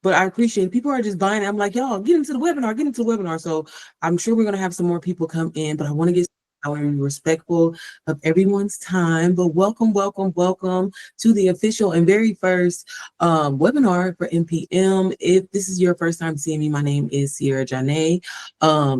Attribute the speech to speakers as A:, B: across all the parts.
A: but I appreciate it. People are just buying it. I'm like, y'all, get into the webinar, get into the webinar. So I'm sure we're going to have some more people come in, but I want to get I want to be respectful of everyone's time. But welcome, welcome, welcome to the official and very first webinar for NPM. If this is your first time seeing me, my name is Sierra Janae.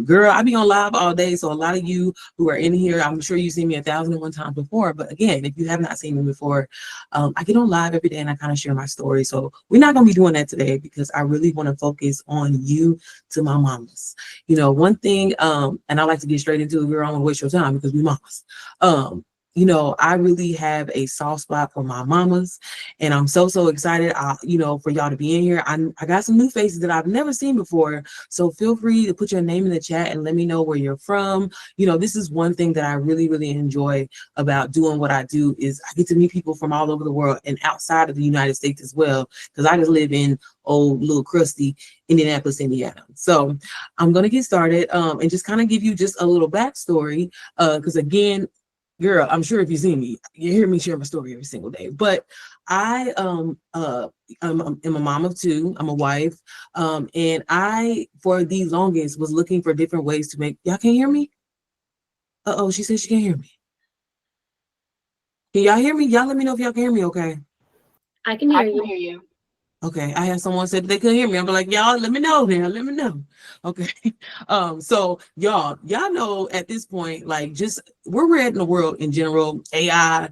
A: Girl, I be on live all day. So a lot of you who are in here, I'm sure you've seen me 1,001 times before. But again, if you have not seen me before, I get on live every day and I kind of share my story. So we're not going to be doing that today because I really want to focus on you to my mamas. You know, one thing, and I like to get straight into it, we don't want to waste your time because we mamas. You know, I really have a soft spot for my mamas, and I'm so excited, you know, for y'all to be in here. I got some new faces that I've never seen before, so feel free to put your name in the chat and let me know where you're from. You know, this is one thing that I really enjoy about doing what I do is I get to meet people from all over the world and outside of the United States as well, because I just live in old little crusty Indianapolis, Indiana. So I'm going to get started and just kind of give you just a little backstory because again, girl, I'm sure if you see me, you hear me share my story every single day. But I'm a mom of two. I'm a wife, and I for the longest was looking for different ways to make. Y'all can't hear me? Uh-oh, she said she can't hear me. Can y'all hear me? Y'all let me know if y'all can hear me. Okay.
B: I can
C: I
B: hear
C: can
B: you.
C: hear you.
A: Okay, I had someone said they couldn't hear me. I'm like, y'all, let me know now. Let me know. Okay. So y'all know at this point, like just where we're at in the world in general, AI,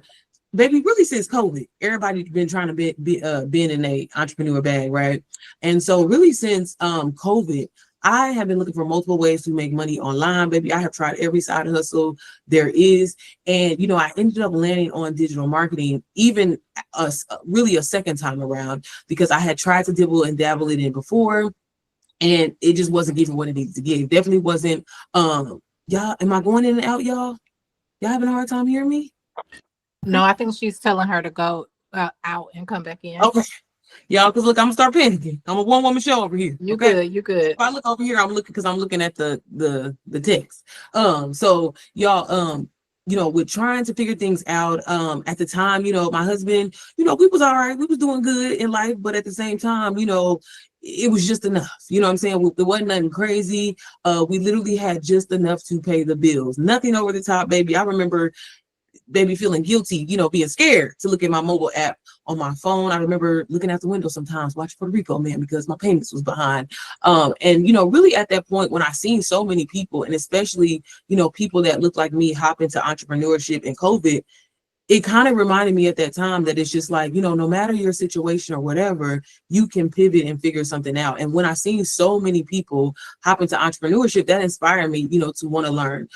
A: baby, really since COVID, everybody's been trying to be in a entrepreneur bag, right? And so really since COVID, I have been looking for multiple ways to make money online, baby. I have tried every side hustle there is, and you know, I ended up landing on digital marketing, even really a second time around, because I had tried to dibble and dabble it in before, and it just wasn't giving what it needed to give. Definitely wasn't. Y'all, am I going in and out, y'all? Y'all having a hard time hearing me?
D: No, I think she's telling her to go out and come back in.
A: Okay. Y'all, because look, I'm gonna start panicking. I'm a one-woman show over here.
D: You
A: Okay.
D: good, you good.
A: If I look over here, I'm looking because I'm looking at the text. So y'all, you know, with trying to figure things out, at the time, you know, my husband, you know, we was all right, we was doing good in life, but at the same time, you know, it was just enough. You know what I'm saying? It wasn't nothing crazy. We literally had just enough to pay the bills. Nothing over the top, baby. I remember baby feeling guilty, you know, being scared to look at my mobile app on my phone. I remember looking out the window sometimes, watching Puerto Rico, man, because my payments was behind. And, you know, really at that point when I seen so many people, and especially, you know, people that look like me hop into entrepreneurship in COVID, it kind of reminded me at that time that it's just like, you know, no matter your situation or whatever, you can pivot and figure something out. And when I seen so many people hop into entrepreneurship, that inspired me, you know, to want to learn.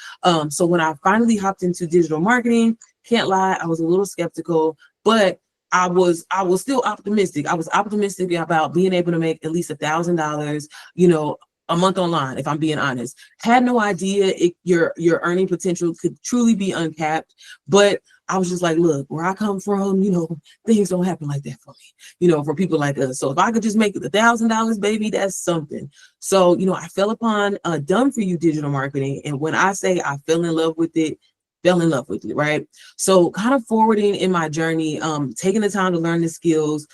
A: So when I finally hopped into digital marketing, can't lie, I was a little skeptical, but I was still optimistic. I was optimistic about being able to make at least $1,000, you know, a month online, if I'm being honest. Had no idea your earning potential could truly be uncapped, but I was just like, look, where I come from, you know, things don't happen like that for me, you know, for people like us. So if I could just make $1,000, baby, that's something. So, you know, I fell upon Done For You digital marketing. And when I say I fell in love with it, right? So kind of forwarding in my journey, taking the time to learn the skills,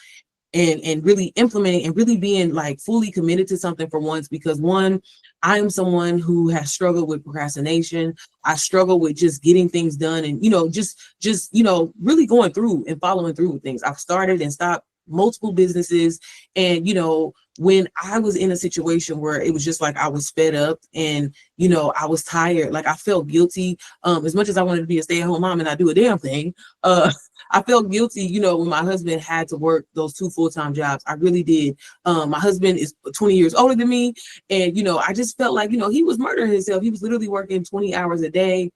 A: and really implementing and really being like fully committed to something for once, because one, I am someone who has struggled with procrastination. I struggle with just getting things done and, you know, just, you know, really going through and following through with things. I've started and stopped multiple businesses. And, you know, when I was in a situation where it was just like I was fed up and, you know, I was tired, like I felt guilty. As much as I wanted to be a stay-at-home mom and not do a damn thing, I felt guilty, you know, when my husband had to work those two full-time jobs. I really did. My husband is 20 years older than me. And, you know, I just felt like, you know, he was murdering himself. He was literally working 20 hours a day.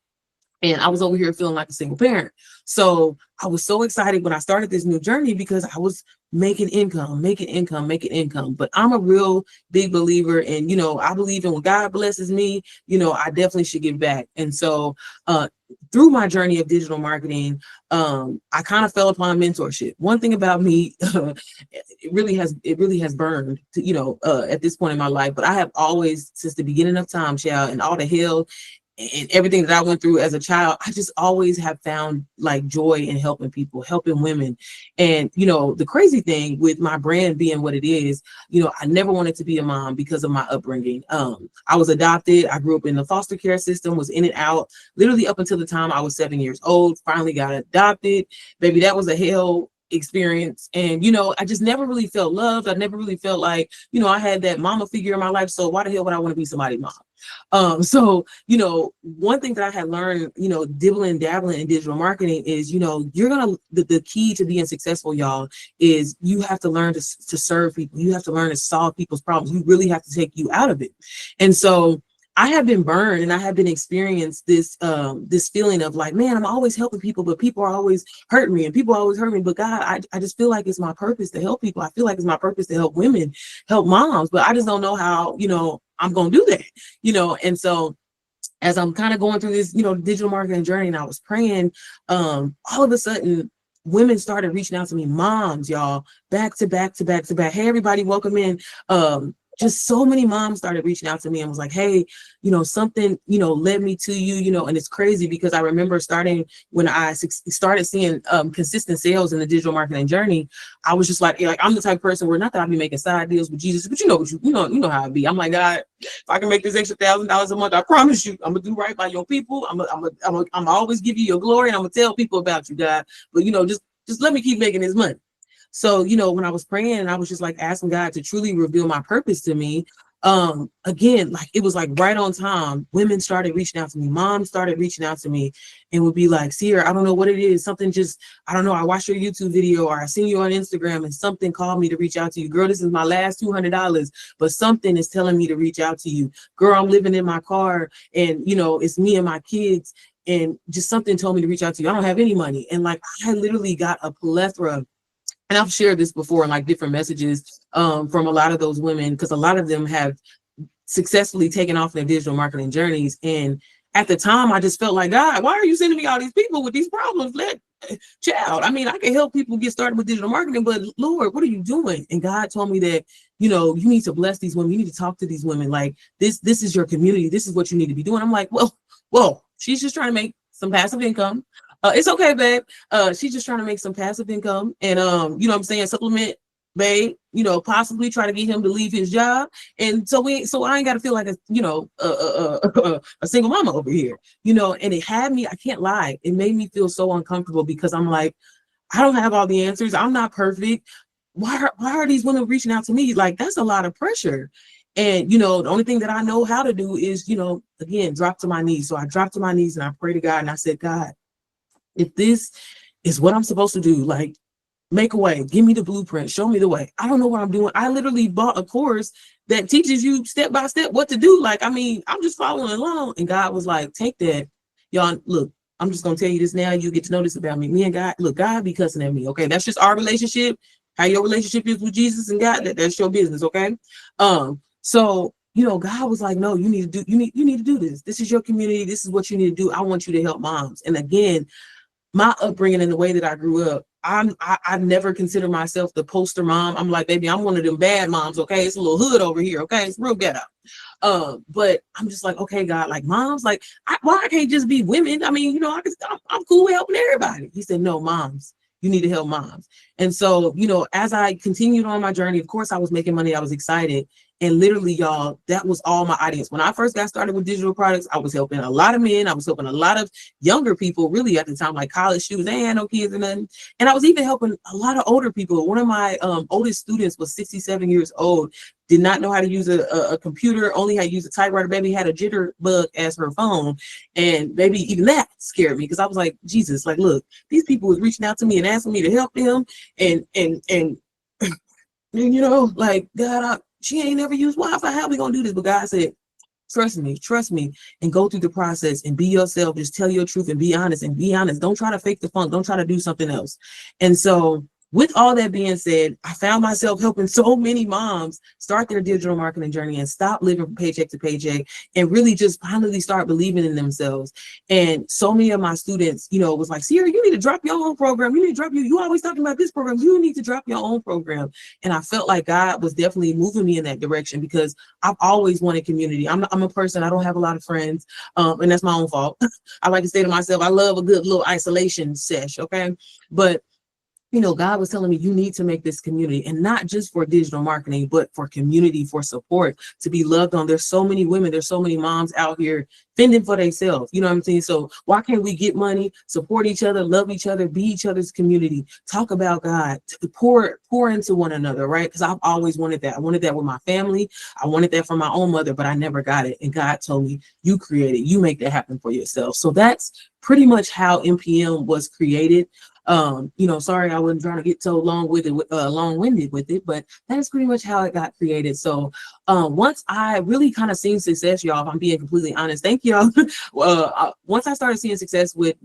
A: And I was over here feeling like a single parent. So I was so excited when I started this new journey because I was making income. But I'm a real big believer in, you know, I believe in when God blesses me, you know, I definitely should give back. And so through my journey of digital marketing, I kind of fell upon mentorship. One thing about me, it really has burned to, you know, at this point in my life, but I have always, since the beginning of time, child, and all the hell and everything that I went through as a child, I just always have found like joy in helping people, helping women. And, the crazy thing with my brand being what it is, I never wanted to be a mom because of my upbringing. I was adopted. I grew up in the foster care system, was in and out, literally up until the time I was 7 years old, finally got adopted. Baby, that was a hell experience. And, I just never really felt loved. I never really felt like, I had that mama figure in my life. So why the hell would I want to be somebody's mom? So, one thing that I had learned, dibbling, dabbling in digital marketing is, you're going to, the key to being successful, y'all, is you have to learn to serve people. You have to learn to solve people's problems. You really have to take you out of it. And so I have been burned and I have been experienced this feeling of like, man, I'm always helping people, but people are always hurting me and people always hurt me. But God, I just feel like it's my purpose to help people. I feel like it's my purpose to help women, help moms, but I just don't know how, I'm going to do that, and so as I'm kind of going through this, digital marketing journey and I was praying, all of a sudden women started reaching out to me, moms, y'all, back to back to back to back. Hey, everybody, welcome in. Just so many moms started reaching out to me and was like, hey, something, led me to you, and it's crazy because I remember starting when I started seeing consistent sales in the digital marketing journey. I was just like I'm the type of person where not that I be making side deals with Jesus, but you know how I be. I'm like, God, if I can make this extra $1,000 a month, I promise you, I'm gonna do right by your people. I'm always give you your glory, and I'm gonna tell people about you, God. But just let me keep making this money. So, when I was praying, I was just like asking God to truly reveal my purpose to me. Again, like it was like right on time. Women started reaching out to me, moms started reaching out to me and would be like, Sierra, I don't know what it is. Something just, I don't know. I watched your YouTube video or I seen you on Instagram and something called me to reach out to you. Girl, this is my last $200, but something is telling me to reach out to you. Girl, I'm living in my car and, it's me and my kids. And just something told me to reach out to you. I don't have any money. And like, I literally got a plethora. And I've shared this before in like different messages from a lot of those women, because a lot of them have successfully taken off their digital marketing journeys. And at the time, I just felt like, God, why are you sending me all these people with these problems? Child, I mean, I can help people get started with digital marketing, but Lord, what are you doing? And God told me that, you need to bless these women. You need to talk to these women. Like this is your community. This is what you need to be doing. I'm like, well, she's just trying to make some passive income. It's okay, babe. She's just trying to make some passive income and, what I'm saying, supplement, babe, possibly try to get him to leave his job. And so I ain't got to feel like a single mama over here, and it had me, I can't lie. It made me feel so uncomfortable because I'm like, I don't have all the answers. I'm not perfect. Why are these women reaching out to me? Like, that's a lot of pressure. And, the only thing that I know how to do is, again, drop to my knees. So I dropped to my knees and I prayed to God and I said, God, if this is what I'm supposed to do, like make a way, give me the blueprint, show me the way. I don't know what I'm doing. I literally bought a course that teaches you step by step what to do. Like, I mean, I'm just following along. And God was like, take that. Y'all, look, I'm just going to tell you this now. You get to know this about me. Me and God, look, God be cussing at me. Okay. That's just our relationship. How your relationship is with Jesus and God, that's your business. Okay. So, God was like, no, you need to do this. This is your community. This is what you need to do. I want you to help moms. And again, my upbringing and the way that I grew up, I've never considered myself the poster mom. I'm like, baby, I'm one of them bad moms. Okay. It's a little hood over here. Okay. It's real ghetto. But I'm just like, okay, God, like moms, like why I can't just be women? I mean, I'm cool with helping everybody. He said, no, moms, you need to help moms. And so, as I continued on my journey, of course, I was making money. I was excited. And literally, y'all, that was all my audience. When I first got started with digital products, I was helping a lot of men. I was helping a lot of younger people, really at the time, like college students. They had no kids or nothing. And I was even helping a lot of older people. One of my oldest students was 67 years old, did not know how to use a computer, only had to use a typewriter. Baby had a jitterbug as her phone. And baby, even that scared me because I was like, Jesus, like, look, these people was reaching out to me and asking me to help them. And like, God, she ain't never used Wi-Fi. How we gonna do this? But God said, trust me, and go through the process and be yourself. Just tell your truth and be honest. Don't try to fake the funk. Don't try to do something else. And so with all that being said, I found myself helping so many moms start their digital marketing journey and stop living from paycheck to paycheck and really just finally start believing in themselves. And so many of my students, was like, Sierra, you need to drop your own program. You need to drop you always talking about this program. You need to drop your own program. And I felt like God was definitely moving me in that direction because I've always wanted community. I'm a person, I don't have a lot of friends, and that's my own fault. I like to say to myself, I love a good little isolation sesh, okay? But God was telling me you need to make this community, and not just for digital marketing, but for community, for support, to be loved on. There's so many women, there's so many moms out here fending for themselves. You know what I'm saying? So why can't we get money, support each other, love each other, be each other's community, talk about God, pour into one another, right? Because I've always wanted that. I wanted that with my family. I wanted that from my own mother, but I never got it. And God told me, you create it, you make that happen for yourself. So that's pretty much how MPM was created. Sorry, I wasn't trying to get so long-winded with it, but that is pretty much how it got created. So once I really kind of seen success, y'all, if I'm being completely honest, thank y'all. Once I started seeing success with,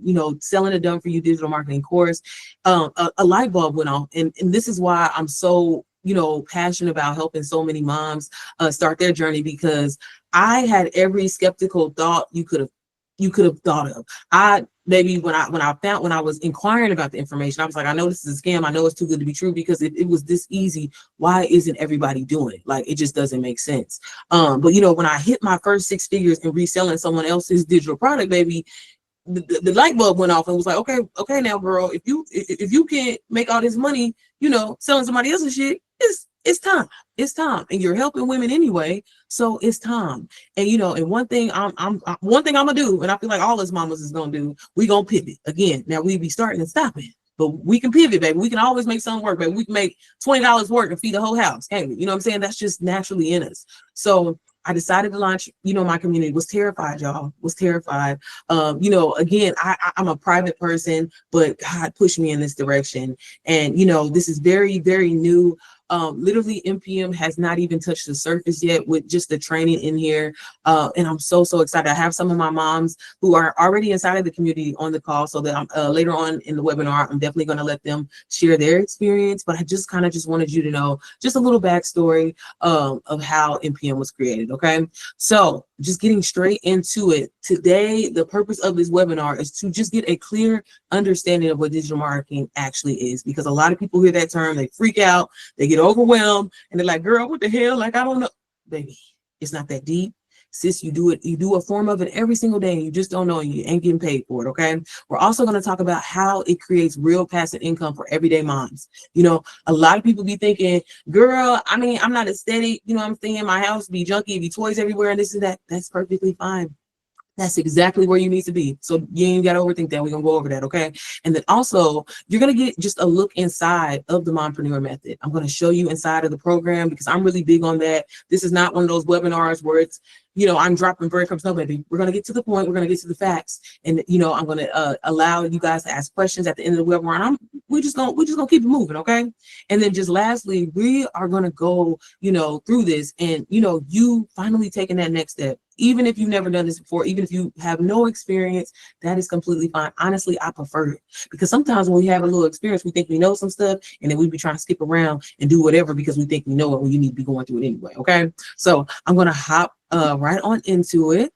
A: selling a done for you digital marketing course, a light bulb went off. And this is why I'm so, passionate about helping so many moms start their journey, because I had every skeptical thought you could have thought of. When I was inquiring about the information, I was like, I know this is a scam. I know it's too good to be true, because if it was this easy, why isn't everybody doing it? Like, it just doesn't make sense. But when I hit my first 6 figures in reselling someone else's digital product, baby, the light bulb went off and was like, okay, now, girl, if you can't make all this money, selling somebody else's shit, it's time. It's time, and you're helping women anyway, so it's time. And and one thing I'm gonna do, and I feel like all us mamas is gonna do, we gonna pivot again. Now we be starting and stopping, but we can pivot, baby. We can always make something work, baby. We can make $20 work and feed the whole house, can't we? You know what I'm saying? That's just naturally in us. So I decided to launch, my community. Was terrified, y'all. Was terrified. Again, I'm a private person, but God pushed me in this direction. And this is very, very new. Literally, MPM has not even touched the surface yet with just the training in here. And I'm so excited. I have some of my moms who are already inside of the community on the call, so that later on in the webinar, I'm definitely going to let them share their experience. But I just wanted you to know just a little backstory of how MPM was created. Okay, so just getting straight into it. Today, the purpose of this webinar is to just get a clear understanding of what digital marketing actually is, because a lot of people hear that term, they freak out, they get overwhelmed, and they're like, girl, what the hell? Like, I don't know. Baby, it's not that deep. Sis, you do a form of it every single day, and you just don't know, and you ain't getting paid for it. Okay. We're also going to talk about how it creates real passive income for everyday moms. A lot of people be thinking, girl, I mean, I'm not aesthetic, I'm saying, my house be junky, be toys everywhere, and this and that. That's perfectly fine. That's exactly where you need to be. So you ain't got to overthink that. We're going to go over that, okay? And then also, you're going to get just a look inside of the Mompreneur Method. I'm going to show you inside of the program, because I'm really big on that. This is not one of those webinars where it's, I'm dropping breadcrumbs. No, baby. We're going to get to the point. We're going to get to the facts. And, I'm going to allow you guys to ask questions at the end of the webinar. And we're just going to keep it moving, okay? And then just lastly, we are going to go, through this, and, you finally taking that next step. Even if you've never done this before, even if you have no experience, that is completely fine. Honestly, I prefer it, because sometimes when we have a little experience, we think we know some stuff, and then we be trying to skip around and do whatever because we think we know it when you need to be going through it anyway. Okay. So I'm going to hop right on into it,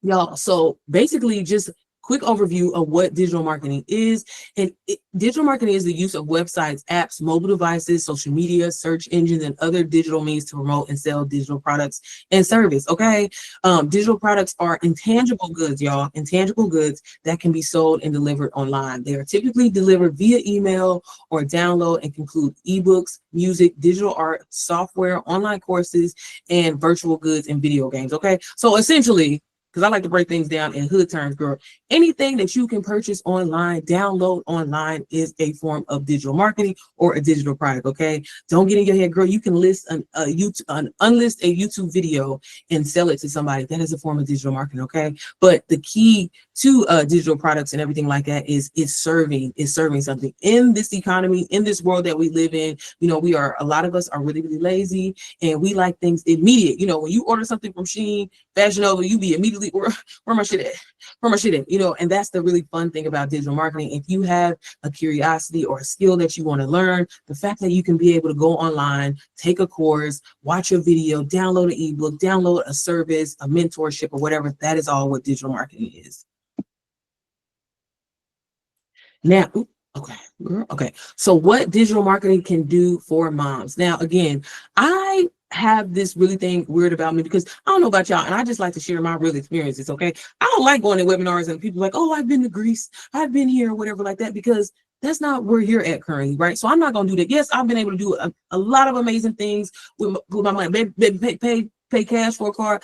A: y'all. So basically, just quick overview of what digital marketing is. And digital marketing is the use of websites, apps, mobile devices, social media, search engines, and other digital means to promote and sell digital products and service. Okay. Digital products are intangible goods, y'all. Intangible goods that can be sold and delivered online. They are typically delivered via email or download, and include ebooks, music, digital art, software, online courses, and virtual goods and video games. Okay. So essentially, because I like to break things down in hood terms, girl, anything that you can purchase online, download online, is a form of digital marketing or a digital product. Okay, don't get in your head, girl. You can list unlist a YouTube video and sell it to somebody. That is a form of digital marketing. Okay, but the key to digital products and everything like that is serving something in this economy, in this world that we live in. A lot of us are really, really lazy, and we like things immediate. When you order something from Shein, Fashion Nova, you be immediately, where my shit at? Where my shit at? And that's the really fun thing about digital marketing. If you have a curiosity or a skill that you want to learn, the fact that you can be able to go online, take a course, watch a video, download an ebook, download a service, a mentorship, or whatever, that is all what digital marketing is. Now, okay, girl, okay. So what digital marketing can do for moms. Now, again, I have this really thing weird about me because I don't know about y'all, and I just like to share my real experiences, okay? I don't like going to webinars and people like, oh, I've been to Greece, I've been here, or whatever like that, because that's not where you're at currently, right? So I'm not going to do that. Yes, I've been able to do a lot of amazing things with my money, pay cash for a car,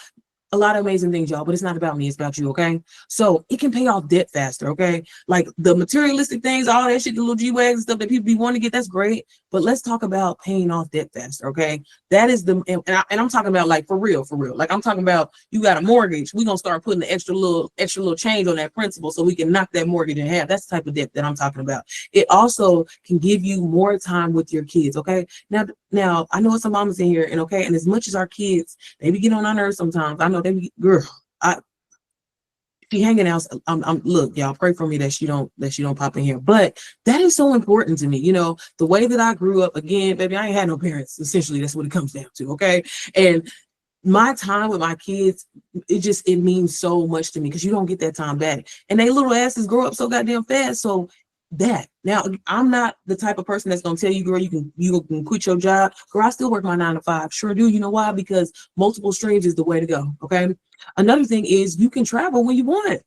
A: a lot of amazing things, y'all, but it's not about me, it's about you, okay? So it can pay off debt faster, okay? Like the materialistic things, all that shit, the little G-Wags and stuff that people be wanting to get, that's great, but let's talk about paying off debt faster, okay? That is and I'm talking about like for real. Like I'm talking about you got a mortgage, we're gonna start putting the extra little change on that principal so we can knock that mortgage in half. That's the type of debt that I'm talking about. It also can give you more time with your kids, okay? Now I know some mamas in here, and as much as our kids, they be getting on our nerves sometimes. I know they be, girl, she hanging out. Look, y'all pray for me that she don't pop in here. But that is so important to me. The way that I grew up, again, baby, I ain't had no parents. Essentially, that's what it comes down to. Okay. And my time with my kids, it means so much to me because you don't get that time back. And they little asses grow up so goddamn fast. So that now I'm not the type of person that's gonna tell you, girl, you can quit your job. Girl, I still work my 9 to 5. Sure do. You know why? Because multiple streams is the way to go. Okay. Another thing is you can travel when you want.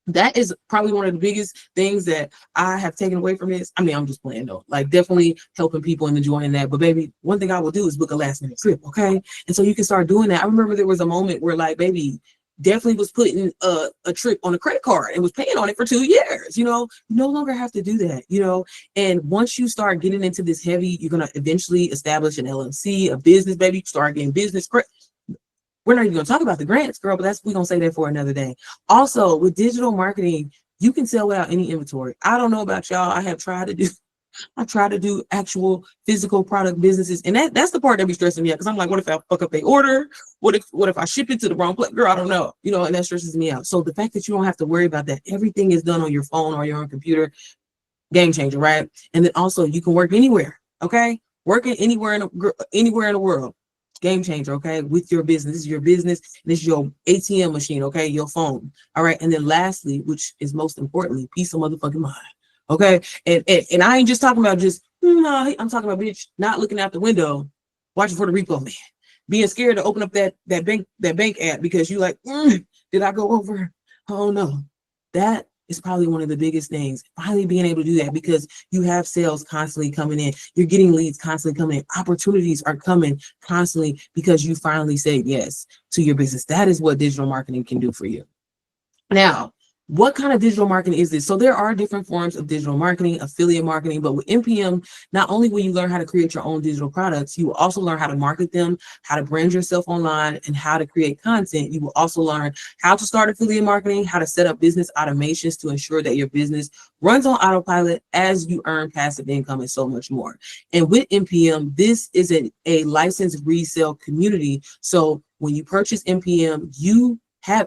A: That is probably one of the biggest things that I have taken away from this. I mean, I'm just playing though, like definitely helping people and enjoying that. But baby, one thing I will do is book a last minute trip. Okay. And so you can start doing that. I remember there was a moment where like, baby, definitely was putting a trip on a credit card and was paying on it for 2 years. You no longer have to do that. And once you start getting into this heavy, you're going to eventually establish an LLC, a business, baby, start getting business. We're not even going to talk about the grants, girl, but we're going to say that for another day. Also, with digital marketing, you can sell without any inventory. I don't know about y'all. I try to do actual physical product businesses. And that's the part that be stressing me out. Cause I'm like, what if I fuck up the order? What if I ship it to the wrong place? Girl, I don't know. And that stresses me out. So the fact that you don't have to worry about that, everything is done on your phone or your own computer, game changer, right? And then also you can work anywhere. Okay. Working anywhere in the world. Game changer, okay, with your business. This is your business. This is your ATM machine, okay, your phone. All right. And then lastly, which is most importantly, peace of motherfucking mind. Okay. And I ain't just talking about I'm talking about, bitch, not looking out the window, watching for the repo man, being scared to open up that bank app because you like, did I go over? Oh no. That is probably one of the biggest things, finally being able to do that, because you have sales constantly coming in, you're getting leads constantly coming in, opportunities are coming constantly because you finally said yes to your business. That is what digital marketing can do for you. Now, what kind of digital marketing is this? So there are different forms of digital marketing, affiliate marketing, but with NPM, not only will you learn how to create your own digital products, you will also learn how to market them, how to brand yourself online, and how to create content. You will also learn how to start affiliate marketing, how to set up business automations to ensure that your business runs on autopilot as you earn passive income, and so much more. And with NPM, this is a licensed resale community. So when you purchase NPM,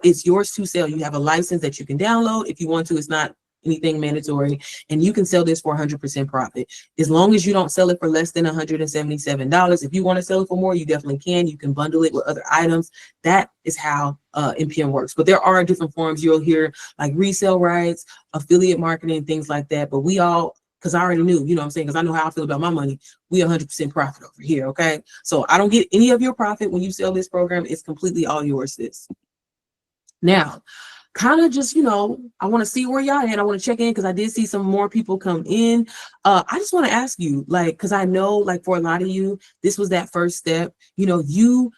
A: it's yours to sell. You have a license that you can download if you want to. It's not anything mandatory, and you can sell this for 100% profit as long as you don't sell it for less than $177. If you want to sell it for more, you definitely can. You can bundle it with other items. That is how NPM works. But there are different forms you'll hear, like resale rights, affiliate marketing, things like that. But because I already knew, what I'm saying, because I know how I feel about my money, we 100% profit over here. Okay, so I don't get any of your profit when you sell this program. It's completely all yours, sis. Now, kind of just, I want to see where y'all at. I want to check in because I did see some more people come in. I just want to ask you, because I know, for a lot of you, this was that first step. You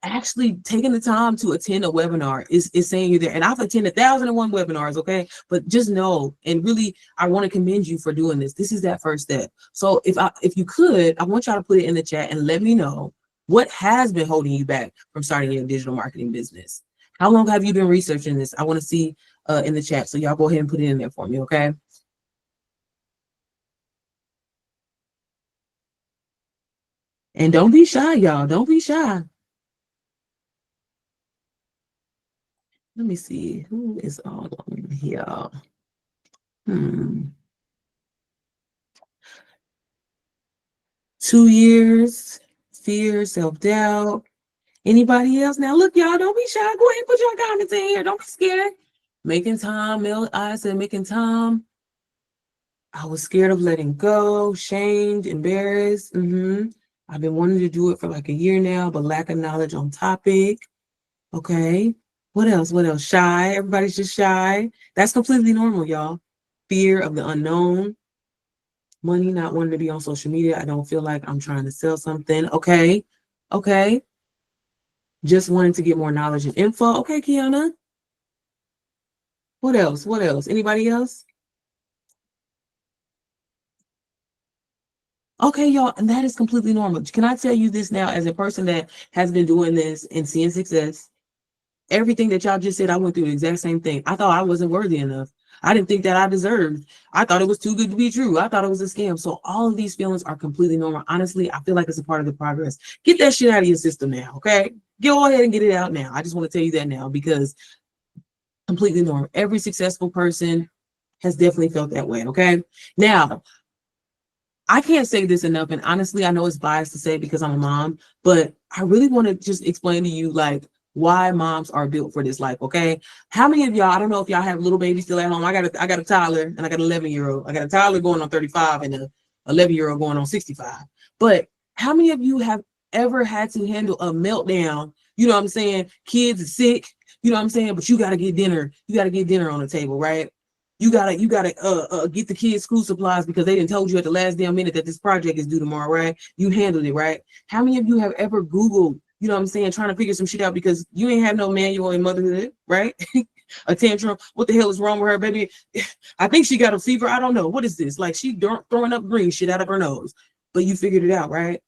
A: actually taking the time to attend a webinar is saying you're there. And I've attended 1,001 webinars, okay? But just know, and really, I want to commend you for doing this. This is that first step. So if you could, I want y'all to put it in the chat and let me know what has been holding you back from starting your digital marketing business. How long have you been researching this? I want to see in the chat. So y'all go ahead and put it in there for me, okay? And don't be shy, y'all. Don't be shy. Let me see who is all on here. 2 years, fear, self-doubt. Anybody else? Now look, y'all, don't be shy. Go ahead and put your comments in here. Don't be scared. Making time. Mel, I said making time. I was scared of letting go, shamed, embarrassed. I've been wanting to do it for like a year now, but lack of knowledge on topic. Okay. What else? What else? Shy. Everybody's just shy. That's completely normal, y'all. Fear of the unknown. Money, not wanting to be on social media. I don't feel like I'm trying to sell something. Okay. Okay. Just wanting to get more knowledge and info. Okay, Kiana. What else? What else? Anybody else? Okay, y'all, and that is completely normal. Can I tell you this now, as a person that has been doing this and seeing success? Everything that y'all just said, I went through the exact same thing. I thought I wasn't worthy enough. I didn't think that I deserved. I thought it was too good to be true. I thought it was a scam. So all of these feelings are completely normal. Honestly, I feel like it's a part of the progress. Get that shit out of your system now, okay? Go ahead and get it out now. I just want to tell you that now, because completely normal. Every successful person has definitely felt that way, okay? Now, I can't say this enough, and honestly, I know it's biased to say because I'm a mom, but I really want to just explain to you like why moms are built for this life. Okay, how many of y'all? I don't know if y'all have little babies still at home. I got a toddler and I got an 11-year-old. I got a toddler going on 35 and a 11-year-old going on 65. But how many of you have ever had to handle a meltdown? You know what I'm saying? Kids are sick. You know what I'm saying? But you got to get dinner. You got to get dinner on the table, right? You gotta get the kids school supplies because they didn't told you at the last damn minute that this project is due tomorrow, right? You handled it, right? How many of you have ever Googled, you know what I'm saying, trying to figure some shit out because you ain't have no manual in motherhood, right? A tantrum. What the hell is wrong with her, baby? I think she got a fever. I don't know. What is this? Like she throwing up green shit out of her nose. But you figured it out, right?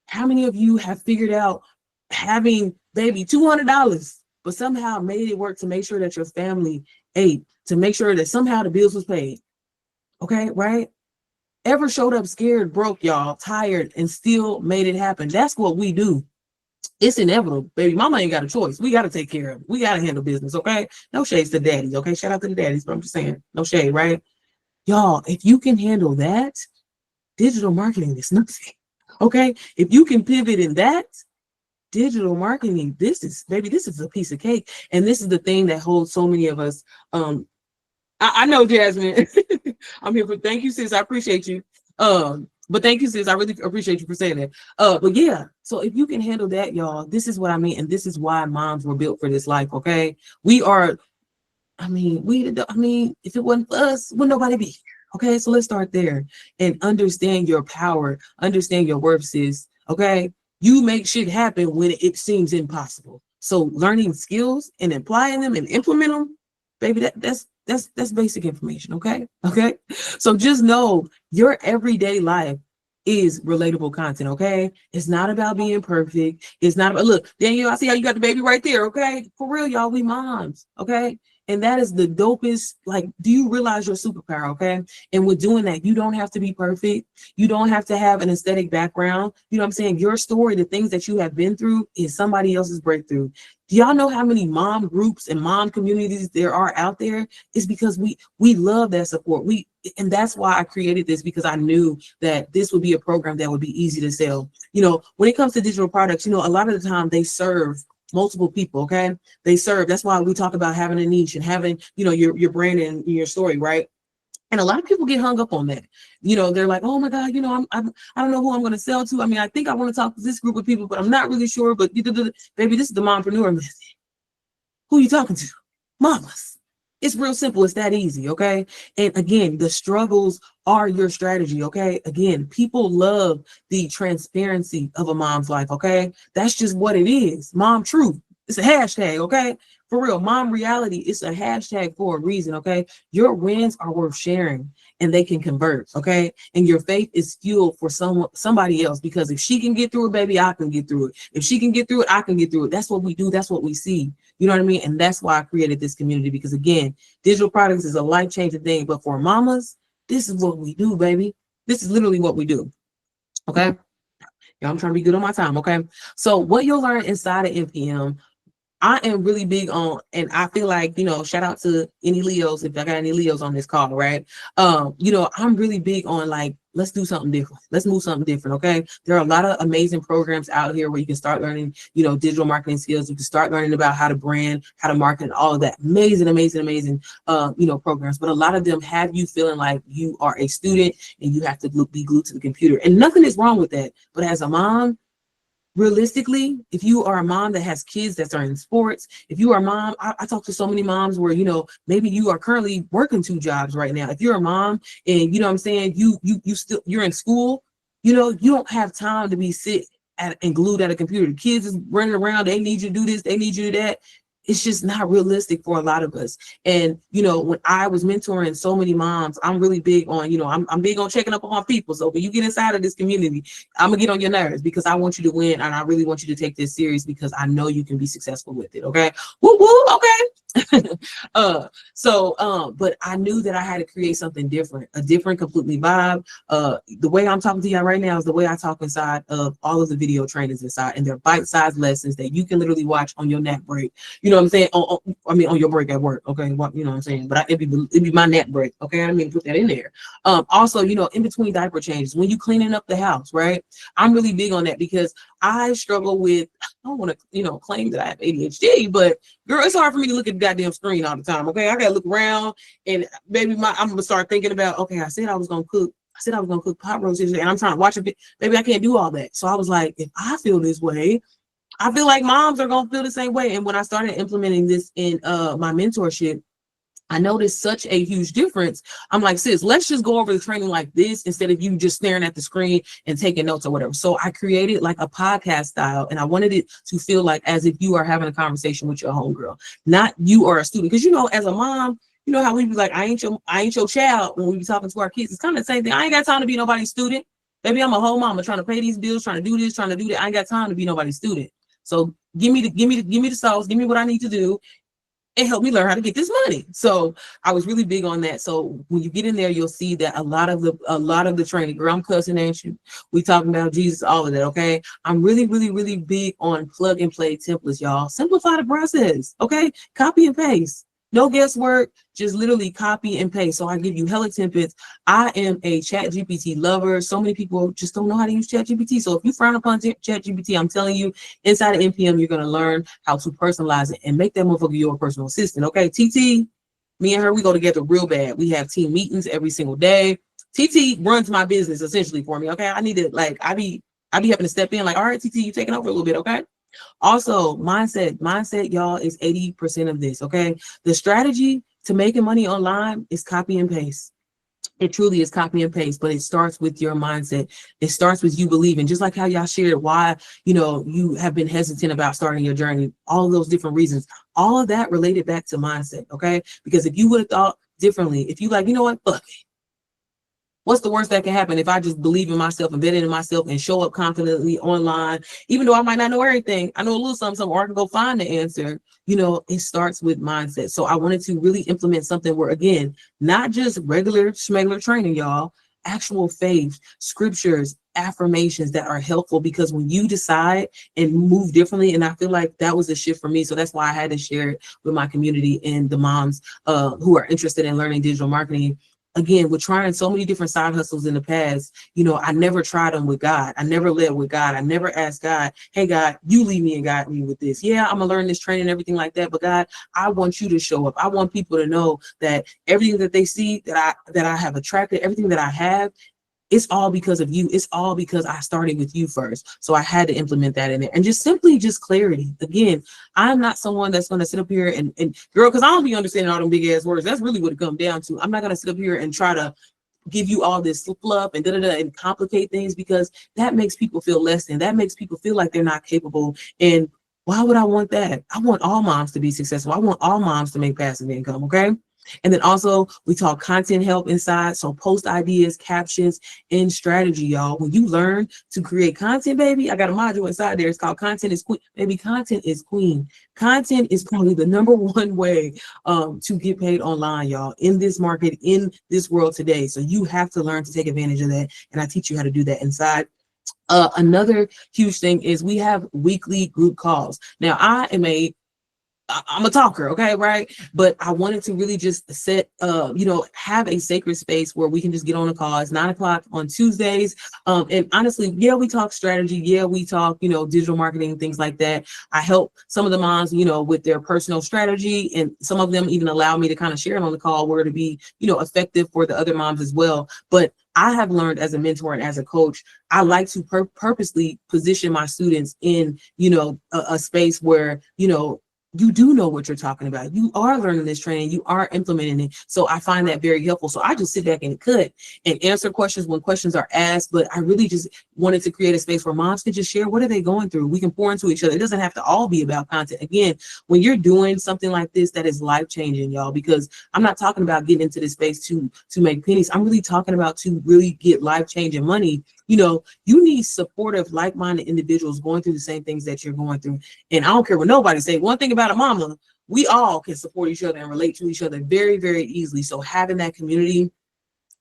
A: How many of you have figured out having baby $200, but somehow made it work to make sure that your family ate, to make sure that somehow the bills was paid? Okay, right? Ever showed up scared, broke, y'all, tired, and still made it happen? That's what we do. It's inevitable, baby. Mama ain't got a choice. We got to take care of it. We got to handle business, okay? No shades to daddies, okay? Shout out to the daddies, but I'm just saying, no shade, right? Y'all, if you can handle that, digital marketing is nothing, okay? If you can pivot in that, digital marketing, this is, baby, this is a piece of cake. And this is the thing that holds so many of us. I know, Jasmine. I'm here for, thank you, sis. I appreciate you. But thank you, sis. I really appreciate you for saying that. But yeah, so if you can handle that, y'all, this is what I mean. And this is why moms were built for this life, okay? We are, if it wasn't for us, would nobody be here? Okay, so let's start there and understand your power, understand your worth, sis. Okay, you make shit happen when it seems impossible. So learning skills and applying them and implement them, baby, that's basic information. Okay. So just know your everyday life is relatable content. Okay, it's not about being perfect. It's not about, look, Danielle, I see how you got the baby right there. Okay, for real, y'all, we moms. Okay. And that is the dopest. Like, do you realize your superpower? Okay. And with doing that, you don't have to be perfect. You don't have to have an aesthetic background. You know what I'm saying? Your story, the things that you have been through, is somebody else's breakthrough. Do y'all know how many mom groups and mom communities there are out there? It's because we love that support. And that's why I created this, because I knew that this would be a program that would be easy to sell. You know, when it comes to digital products, you know, a lot of the time they serve multiple people. Okay, they serve. That's why we talk about having a niche and having, you know, your brand and your story, right? And a lot of people get hung up on that. You know, they're like, oh my God, you know, I don't know who I'm going to sell to. I mean, I think I want to talk to this group of people, but I'm not really sure. But baby, this is the mompreneur method. Who are you talking to? Mamas. It's real simple. It's that easy. Okay. And again, the struggles are your strategy. Okay. Again, people love the transparency of a mom's life. Okay. That's just what it is. Mom truth. It's a hashtag, okay? For real, mom reality, it's a hashtag for a reason, okay? Your wins are worth sharing and they can convert, okay? And your faith is fuel for somebody else, because if she can get through it, baby, I can get through it. If she can get through it, I can get through it. That's what we do. That's what we see. You know what I mean? And that's why I created this community, because again, digital products is a life-changing thing, but for mamas, this is what we do, baby. This is literally what we do, okay? Yeah, I'm trying to be good on my time, okay? So what you'll learn inside of NPM, I am really big on, and I feel like, shout out to any Leos, if I got any Leos on this call, right? I'm really big on, like, let's do something different. Let's move something different, okay? There are a lot of amazing programs out here where you can start learning, digital marketing skills. You can start learning about how to brand, how to market, all of that. Amazing, amazing, amazing, programs. But a lot of them have you feeling like you are a student and you have to be glued to the computer. And nothing is wrong with that. But as a mom, realistically, if you are a mom that has kids that are in sports, if you are a mom, I talk to so many moms where, maybe you are currently working 2 jobs right now. If you're a mom and, what I'm saying, you're in school, you don't have time to be and glued at a computer. The kids is running around. They need you to do this. They need you to do that. It's just not realistic for a lot of us. And, when I was mentoring so many moms, I'm really big on, I'm big on checking up on people. So when you get inside of this community, I'm gonna get on your nerves because I want you to win. And I really want you to take this serious because I know you can be successful with it. Okay. Woo woo. Okay. But I knew that I had to create something different, a different completely vibe. The way I'm talking to you right now is the way I talk inside of all of the video trainings inside, and they're bite-sized lessons that you can literally watch on your nap break. You know what I'm saying? On your break at work. Okay. Well, you know what I'm saying? But it'd be my nap break. Okay. I mean, put that in there. Also, in between diaper changes, when you cleaning up the house, right? I'm really big on that because I struggle with, I don't want to, claim that I have ADHD, but girl, it's hard for me to look at the goddamn screen all the time. Okay. I got to look around and maybe I'm going to start thinking about, okay, I said I was going to cook pot roast yesterday and I'm trying to watch a bit. Maybe I can't do all that. So I was like, if I feel this way, I feel like moms are going to feel the same way. And when I started implementing this in my mentorship, I noticed such a huge difference. I'm like, sis, let's just go over the training like this instead of you just staring at the screen and taking notes or whatever. So I created like a podcast style, and I wanted it to feel like as if you are having a conversation with your homegirl, not you are a student. Because as a mom, you know how we be like, I ain't your child when we be talking to our kids. It's kind of the same thing. I ain't got time to be nobody's student. Maybe I'm a whole mama trying to pay these bills, trying to do this, trying to do that. I ain't got time to be nobody's student. So give me the sauce, give me what I need to do, and help me learn how to get this money. So I was really big on that. So when you get in there, you'll see that a lot of the training, girl, I'm cussing at you. We talking about Jesus, all of that. Okay. I'm really, really, really big on plug and play templates, y'all. Simplify the process. Okay. Copy and paste. No guesswork, just literally copy and paste. So I give you hella templates. I am a Chat GPT lover. So many people just don't know how to use Chat GPT. So if you frown upon Chat GPT, I'm telling you, inside of NPM, you're going to learn how to personalize it and make that motherfucker your personal assistant. Okay, TT, me and her, we go together real bad. We have team meetings every single day. TT runs my business essentially for me. Okay, I need to I be having to step in like, all right, TT, you taking over a little bit. Okay. Also, mindset, y'all, is 80% of this. Okay. The strategy to making money online is copy and paste. It truly is copy and paste, but it starts with your mindset. It starts with you believing, just like how y'all shared why, you have been hesitant about starting your journey, all of those different reasons, all of that related back to mindset. Okay. Because if you would have thought differently, if you like, you know what, fuck, what's the worst that can happen if I just believe in myself and bet in myself and show up confidently online, even though I might not know everything, I know a little something, or I can go find the answer. It starts with mindset. So I wanted to really implement something where, again, not just regular schmegler training, y'all, actual faith, scriptures, affirmations that are helpful, because when you decide and move differently, and I feel like that was a shift for me. So that's why I had to share it with my community and the moms who are interested in learning digital marketing. Again, we're trying so many different side hustles in the past. I never tried them with God. I never led with God. I never asked God, hey, God, you lead me and guide me with this. Yeah, I'm going to learn this training and everything like that. But God, I want you to show up. I want people to know that everything that they see that I have attracted, everything that I have, it's all because of you. It's all because I started with you first. So I had to implement that in there. And just clarity. Again, I'm not someone that's going to sit up here and girl, because I don't be understanding all them big ass words. That's really what it comes down to. I'm not going to sit up here and try to give you all this fluff and and complicate things, because that makes people feel less than. That makes people feel like they're not capable. And Why would I want that? I want all moms to be successful. I want all moms to make passive income. Okay. And then also we talk content help inside. So post ideas, captions, and strategy, y'all. When you learn to create content, baby, I got a module inside there. It's called Content is Queen. Baby, content is queen. Content is probably the number one way to get paid online, y'all, in this market, in this world today. So you have to learn to take advantage of that. And I teach you how to do that inside. Another huge thing is we have weekly group calls. Now, I'm a talker, okay, right? But I wanted to really just have a sacred space where we can just get on a call. It's 9 o'clock on Tuesdays. And honestly, yeah, we talk strategy. Yeah, we talk, digital marketing, things like that. I help some of the moms, with their personal strategy, and some of them even allow me to kind of share it on the call where to be, effective for the other moms as well. But I have learned as a mentor and as a coach, I like to purposely position my students in, a space where, you do know what you're talking about. You are learning this training. You are implementing it. So I find that very helpful. So I just sit back and cut and answer questions when questions are asked. But I really just wanted to create a space where moms can just share what are they going through. We can pour into each other. It doesn't have to all be about content. Again, when you're doing something like this, that is life changing, y'all, because I'm not talking about getting into this space to make pennies. I'm really talking about to really get life changing money. You need supportive, like-minded individuals going through the same things that you're going through. And I don't care what nobody say. One thing about a mama, we all can support each other and relate to each other very, very easily. So having that community,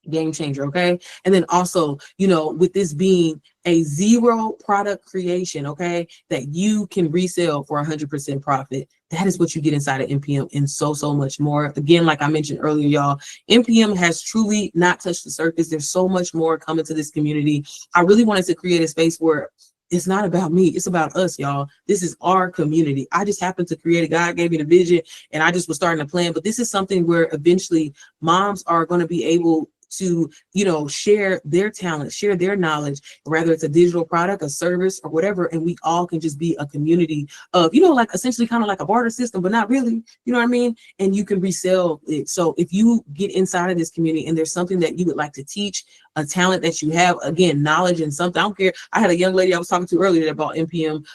A: game changer. Okay. And then also, with this being a zero product creation, okay, that you can resell for 100% profit. That is what you get inside of NPM and so much more. Again, like I mentioned earlier, y'all, NPM has truly not touched the surface. There's so much more coming to this community. I really wanted to create a space where it's not about me. It's about us, y'all. This is our community. I just happened to create it. God gave me the vision and I just was starting to plan. But this is something where eventually moms are going to be able to, share their talent, share their knowledge, whether it's a digital product, a service, or whatever. And we all can just be a community of, like essentially kind of like a barter system, but not really, you know what I mean? And you can resell it. So if you get inside of this community and there's something that you would like to teach, a talent that you have, again, knowledge and something, I don't care. I had a young lady I was talking to earlier about NPM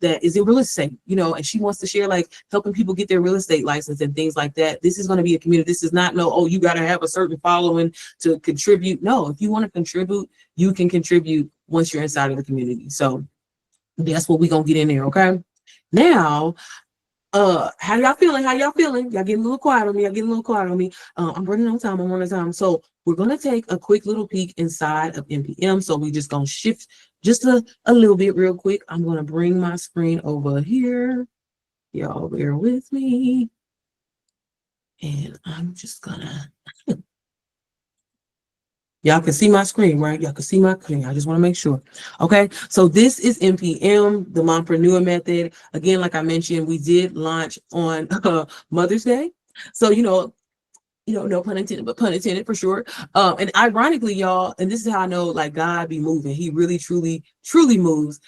A: that is in real estate, and she wants to share like helping people get their real estate license and things like that. This is going to be a community. This is not you got to have a certain following to contribute. No, if you want to contribute, you can contribute once you're inside of the community. So that's what we're going to get in there. Okay. Now, how y'all feeling? Y'all getting a little quiet on me. I'm running on time. I'm running on time. So we're going to take a quick little peek inside of NPM. So we just going to shift just a little bit real quick. I'm going to bring my screen over here. Y'all bear with me. And I'm just gonna, y'all can see my screen, right? Y'all can see my screen. I just want to make sure. Okay. So this is NPM, the Mompreneur Method. Again, like I mentioned, we did launch on Mother's Day. So, no pun intended, but pun intended for sure. And ironically, y'all, and this is how I know like God be moving. He really, truly, truly moves.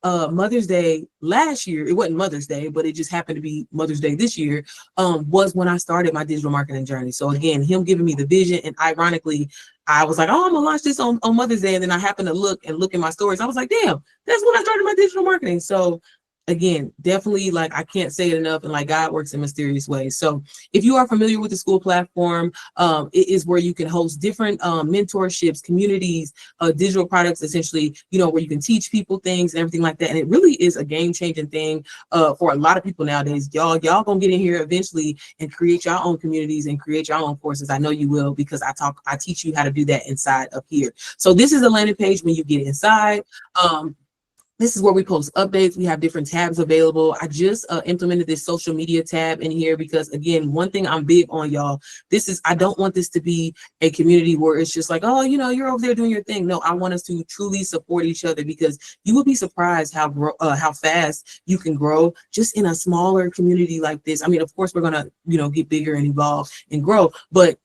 A: Mother's Day last year, it wasn't Mother's Day, but it just happened to be Mother's Day this year, was when I started my digital marketing journey. So again, him giving me the vision, and ironically, I was like, oh, I'm gonna launch this on Mother's Day. And then I happened to look in my stories. I was like, damn, that's when I started my digital marketing. So again, definitely like I can't say it enough, and like God works in mysterious ways. So if you are familiar with the school platform, it is where you can host different mentorships, communities, digital products, essentially, where you can teach people things and everything like that. And it really is a game-changing thing for a lot of people nowadays. Y'all gonna get in here eventually and create your own communities and create your own courses. I know you will, because I teach you how to do that inside of here. So this is a landing page when you get inside. This is where we post updates. We have different tabs available. I just implemented this social media tab in here because, again, one thing I'm big on, y'all, I don't want this to be a community where it's just like, oh, you're over there doing your thing. No, I want us to truly support each other, because you will be surprised how fast you can grow just in a smaller community like this. I mean, of course, we're going to, get bigger and evolve and grow, but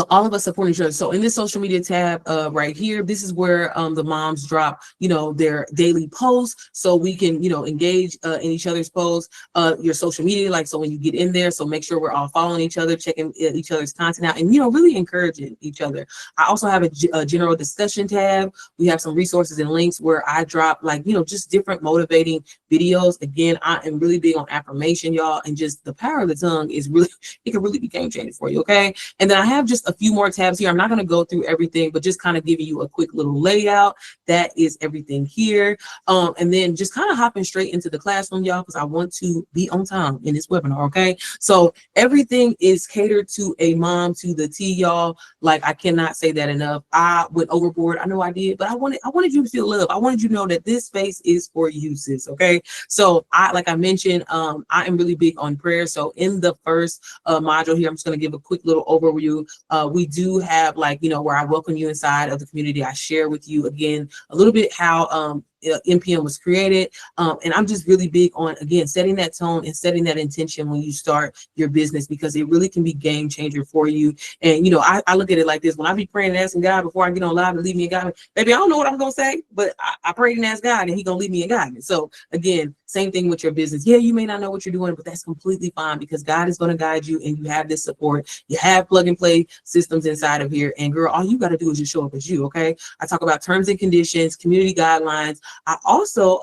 A: all of us support each other. So in this social media tab right here, this is where the moms drop, their daily posts, so we can, engage in each other's posts, your social media, like, so when you get in there, so make sure we're all following each other, checking each other's content out, and, really encouraging each other. I also have a general discussion tab. We have some resources and links where I drop, like, just different motivating videos. Again, I am really big on affirmation, y'all, and just the power of the tongue is really, it can really be game changing for you. Okay. And then I have just a few more tabs here. I'm not going to go through everything, but just kind of giving you a quick little layout. That is everything here. And then just kind of hopping straight into the classroom, y'all, because I want to be on time in this webinar. Okay. So everything is catered to a mom to the T, y'all. Like, I cannot say that enough. I went overboard. I know I did, but I wanted you to feel love. I wanted you to know that this space is for you, sis. Okay. So like I mentioned, I am really big on prayer. So in the first module here, I'm just going to give a quick little overview. We do have, like, where I welcome you inside of the community. I share with you again a little bit how NPM was created. And I'm just really big on, again, setting that tone and setting that intention when you start your business, because it really can be game changer for you. And, I look at it like this: when I be praying and asking God before I get on live and lead me and guide me, baby, I don't know what I'm going to say, but I prayed and asked God, and he going to lead me and guide me. So again, same thing with your business. Yeah, you may not know what you're doing, but that's completely fine, because God is going to guide you, and you have this support. You have plug and play systems inside of here. And girl, all you got to do is just show up as you. Okay. I talk about terms and conditions, community guidelines. I also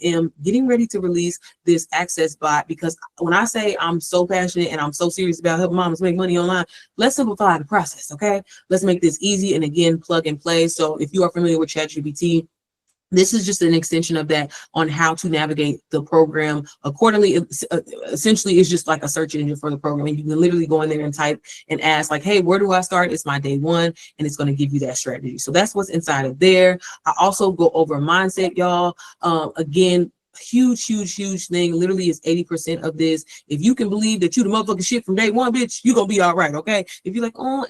A: am getting ready to release this access bot, because when I say I'm so passionate and I'm so serious about helping moms make money online, let's simplify the process. Okay. Let's make this easy. And again, plug and play. So if you are familiar with ChatGPT, this is just an extension of that on how to navigate the program accordingly. Essentially, it's just like a search engine for the program. And you can literally go in there and type and ask, like, hey, where do I start? It's my day one. And it's going to give you that strategy. So that's what's inside of there. I also go over mindset, y'all. Again, huge thing. Literally is 80% of this. If you can believe that you the motherfucking shit from day one, bitch, you're going to be all right. Okay. If you're like, oh,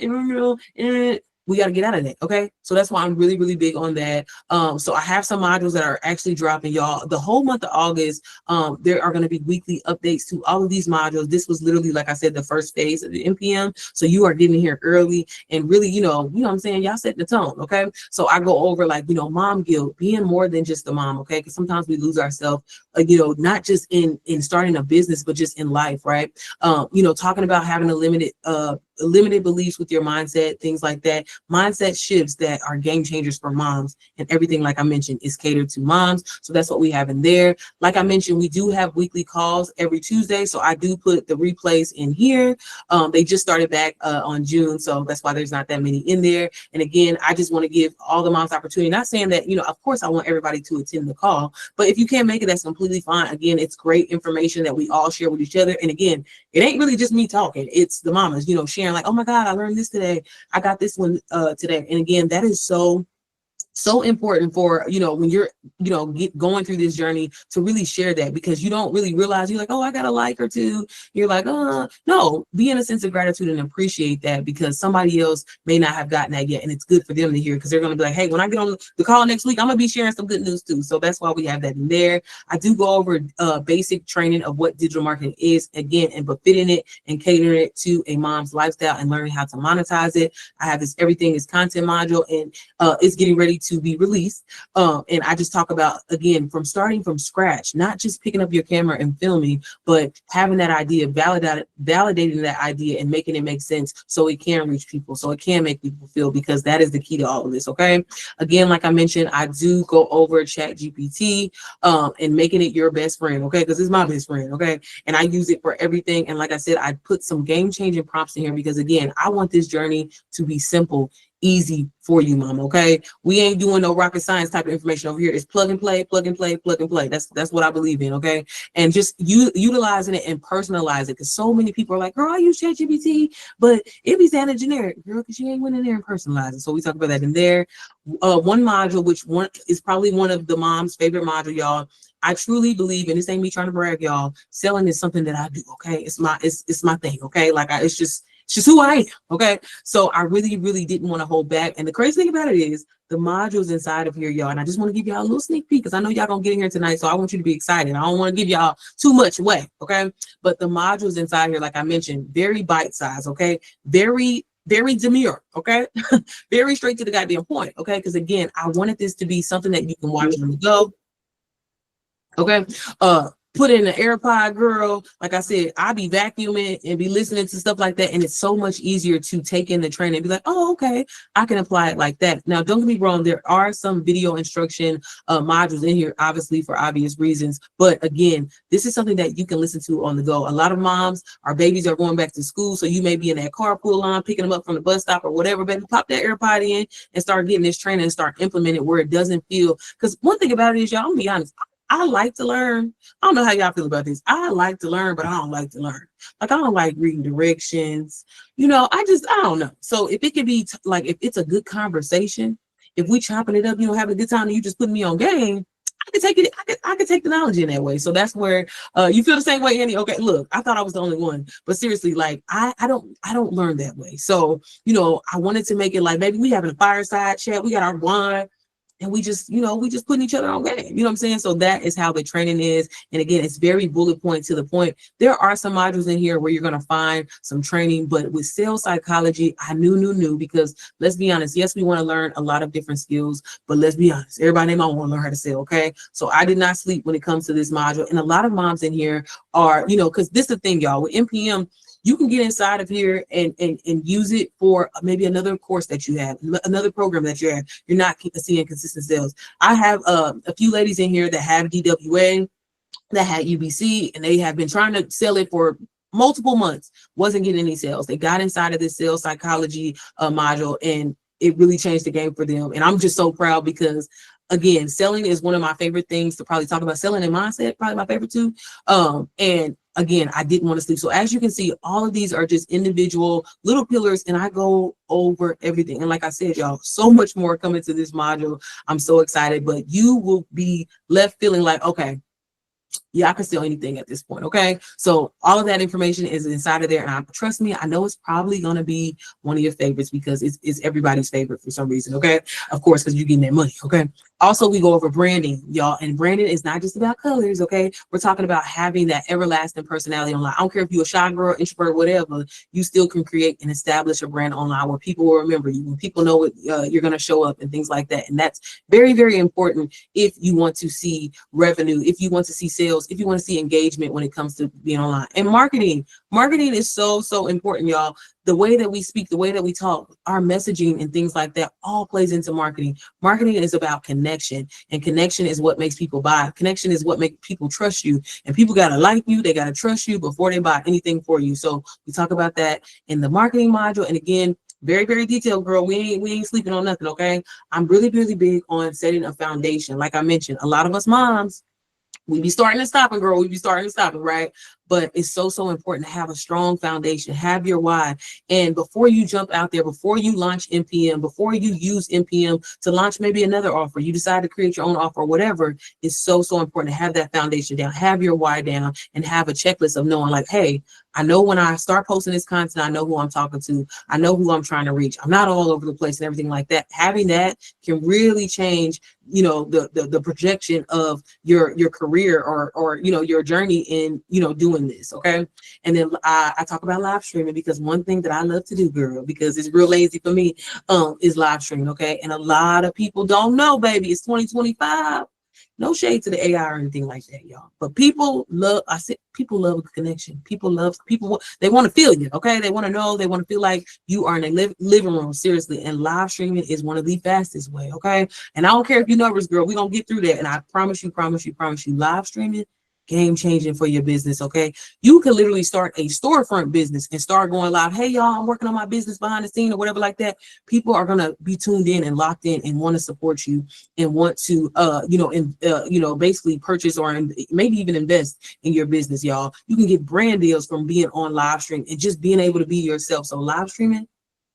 A: we got to get out of that. Okay. So that's why I'm really big on that. So I have some modules that are actually dropping, y'all. The whole month of August, there are going to be weekly updates to all of these modules. This was literally, like I said, the first phase of the NPM. So you are getting here early, and really, you know what I'm saying? Y'all set the tone. Okay. So I go over, like, mom guilt, being more than just a mom. Okay. Because sometimes we lose ourselves, not just in starting a business, but just in life. Right. Talking about having a limited beliefs with your mindset, things like that. Mindset shifts that are game changers for moms, and everything, like I mentioned, is catered to moms. So that's what we have in there. Like I mentioned, we do have weekly calls every Tuesday. So I do put the replays in here. They just started back on June. So that's why there's not that many in there. And again, I just want to give all the moms opportunity, not saying that, of course I want everybody to attend the call, but if you can't make it, that's completely fine. Again, it's great information that we all share with each other. And again, it ain't really just me talking. It's the mamas, sharing, like, oh my God, I learned this today. I got this one today. And again, that is so important for, when you're, going through this journey, to really share that, because you don't really realize, you're like, oh, I got a like or two. You're like, no, be in a sense of gratitude and appreciate that, because somebody else may not have gotten that yet. And it's good for them to hear, because they're going to be like, hey, when I get on the call next week, I'm going to be sharing some good news too. So that's why we have that in there. I do go over basic training of what digital marketing is, again, and befitting it and catering it to a mom's lifestyle and learning how to monetize it. I have this everything is content module, and it's getting ready to be released. And I just talk about, again, from starting from scratch, not just picking up your camera and filming, but having that idea, validating that idea and making it make sense, so it can reach people, so it can make people feel, because that is the key to all of this. Okay. Again, like I mentioned, I do go over ChatGPT and making it your best friend. Okay. Because it's my best friend. Okay. And I use it for everything. And like I said, I put some game changing prompts in here, because again, I want this journey to be simple, easy for you, mom. Okay. We ain't doing no rocket science type of information over here. It's plug and play, plug and play, plug and play. That's what I believe in. Okay. And just utilizing it and personalize it, because so many people are like, girl, I use ChatGPT, but it be sounding generic, girl, because you ain't went in there and personalize it. So we talk about that in there. One module, which one is probably one of the mom's favorite module, y'all. I truly believe, and this ain't me trying to brag, y'all, selling is something that I do. Okay. It's my thing. Okay. Like it's just who I am. Okay. So I really didn't want to hold back. And the crazy thing about it is the modules inside of here, y'all. And I just want to give y'all a little sneak peek, because I know y'all gonna get in here tonight. So I want you to be excited. I don't want to give y'all too much away. Okay. But the modules inside here, like I mentioned, very bite size. Okay. Very very demure, okay? Very straight to the goddamn point, okay? Because again, I wanted this to be something that you can watch on the go, okay? Put in an AirPod, girl. Like I said, I be vacuuming and be listening to stuff like that, and it's so much easier to take in the training and be like, oh, okay, I can apply it like that. Now, don't get me wrong, there are some video instruction modules in here, obviously for obvious reasons, but again, this is something that you can listen to on the go. A lot of moms, our babies are going back to school, so you may be in that carpool line, picking them up from the bus stop or whatever, baby, pop that AirPod in and start getting this training and start implementing where it doesn't feel, because one thing about it is, y'all, I'm gonna be honest, I like to learn. I don't know how y'all feel about this. I like to learn, but I don't like to learn. Like, I don't like reading directions. I don't know. So if it could be like, if it's a good conversation, if we chopping it up, having a good time, and you just putting me on game, I could take it. I could take the knowledge in that way. So that's where you feel the same way, Annie. Okay, look, I thought I was the only one, but seriously, like I don't learn that way. So I wanted to make it like, maybe we having a fireside chat. We got our wine, and we just putting each other on game. You know what I'm saying? So that is how the training is. And again, it's very bullet point to the point. There are some modules in here where you're going to find some training, but with sales psychology, I knew, because let's be honest. Yes, we want to learn a lot of different skills, but let's be honest. Everybody in my want to learn how to sell. Okay. So I did not sleep when it comes to this module. And a lot of moms in here are, because this is the thing, y'all, with MPM, you can get inside of here and use it for maybe another course that you have, another program that you're not seeing consistent sales. I have a few ladies in here that have DWA, that had UBC, and they have been trying to sell it for multiple months, wasn't getting any sales. They got inside of this sales psychology module, and it really changed the game for them. And I'm just so proud, because again, selling is one of my favorite things to probably talk about. Selling and mindset, probably my favorite too. And again, I didn't want to sleep. So as you can see, all of these are just individual little pillars, and I go over everything. And like I said, y'all, so much more coming to this module. I'm so excited, but you will be left feeling like, okay, yeah, I can sell anything at this point. Okay. So all of that information is inside of there. And trust me, I know it's probably going to be one of your favorites, because it's everybody's favorite for some reason. Okay. Of course, because you're getting that money. Okay. Also, we go over branding, y'all. And branding is not just about colors. Okay. We're talking about having that everlasting personality online. I don't care if you're a shy girl, introvert, whatever, you still can create and establish a brand online where people will remember you, when people know what you're going to show up and things like that. And that's very, very important if you want to see revenue, if you want to see sales, if you want to see engagement when it comes to being online. And marketing is so important, y'all. The way that we speak, the way that we talk, our messaging and things like that all plays into marketing. Marketing is about connection, and connection is what makes people buy. Connection is what makes people trust you, and people got to like you. They got to trust you before they buy anything for you. So we talk about that in the marketing module. And again, very, very detailed, girl. We ain't sleeping on nothing. Okay. I'm really, really big on setting a foundation. Like I mentioned, a lot of us moms, we be starting and stopping, girl. We be starting and stopping, right? But it's so important to have a strong foundation, have your why. And before you jump out there, before you launch MPM, before you use MPM to launch maybe another offer, you decide to create your own offer, whatever, it's so important to have that foundation down, have your why down, and have a checklist of knowing like, hey, I know when I start posting this content, I know who I'm talking to. I know who I'm trying to reach. I'm not all over the place and everything like that. Having that can really change, the projection of your career or your journey in, doing this. Okay. And then I talk about live streaming, because one thing that I love to do, girl, because it's real lazy for me, is live streaming. Okay. And a lot of people don't know, baby, it's 2025. No shade to the AI or anything like that, y'all. But people love a connection. People they want to feel you, okay? They want to know, they want to feel like you are in a living room, seriously. And live streaming is one of the fastest way, okay? And I don't care if you're nervous, girl. We're going to get through that. And I promise you, live streaming, game changing for your business, okay? You can literally start a storefront business and start going live. Hey, y'all, I'm working on my business behind the scene or whatever like that. People are going to be tuned in and locked in and want to support you and want to, basically purchase or maybe even invest in your business, y'all. You can get brand deals from being on live stream and just being able to be yourself. So live streaming,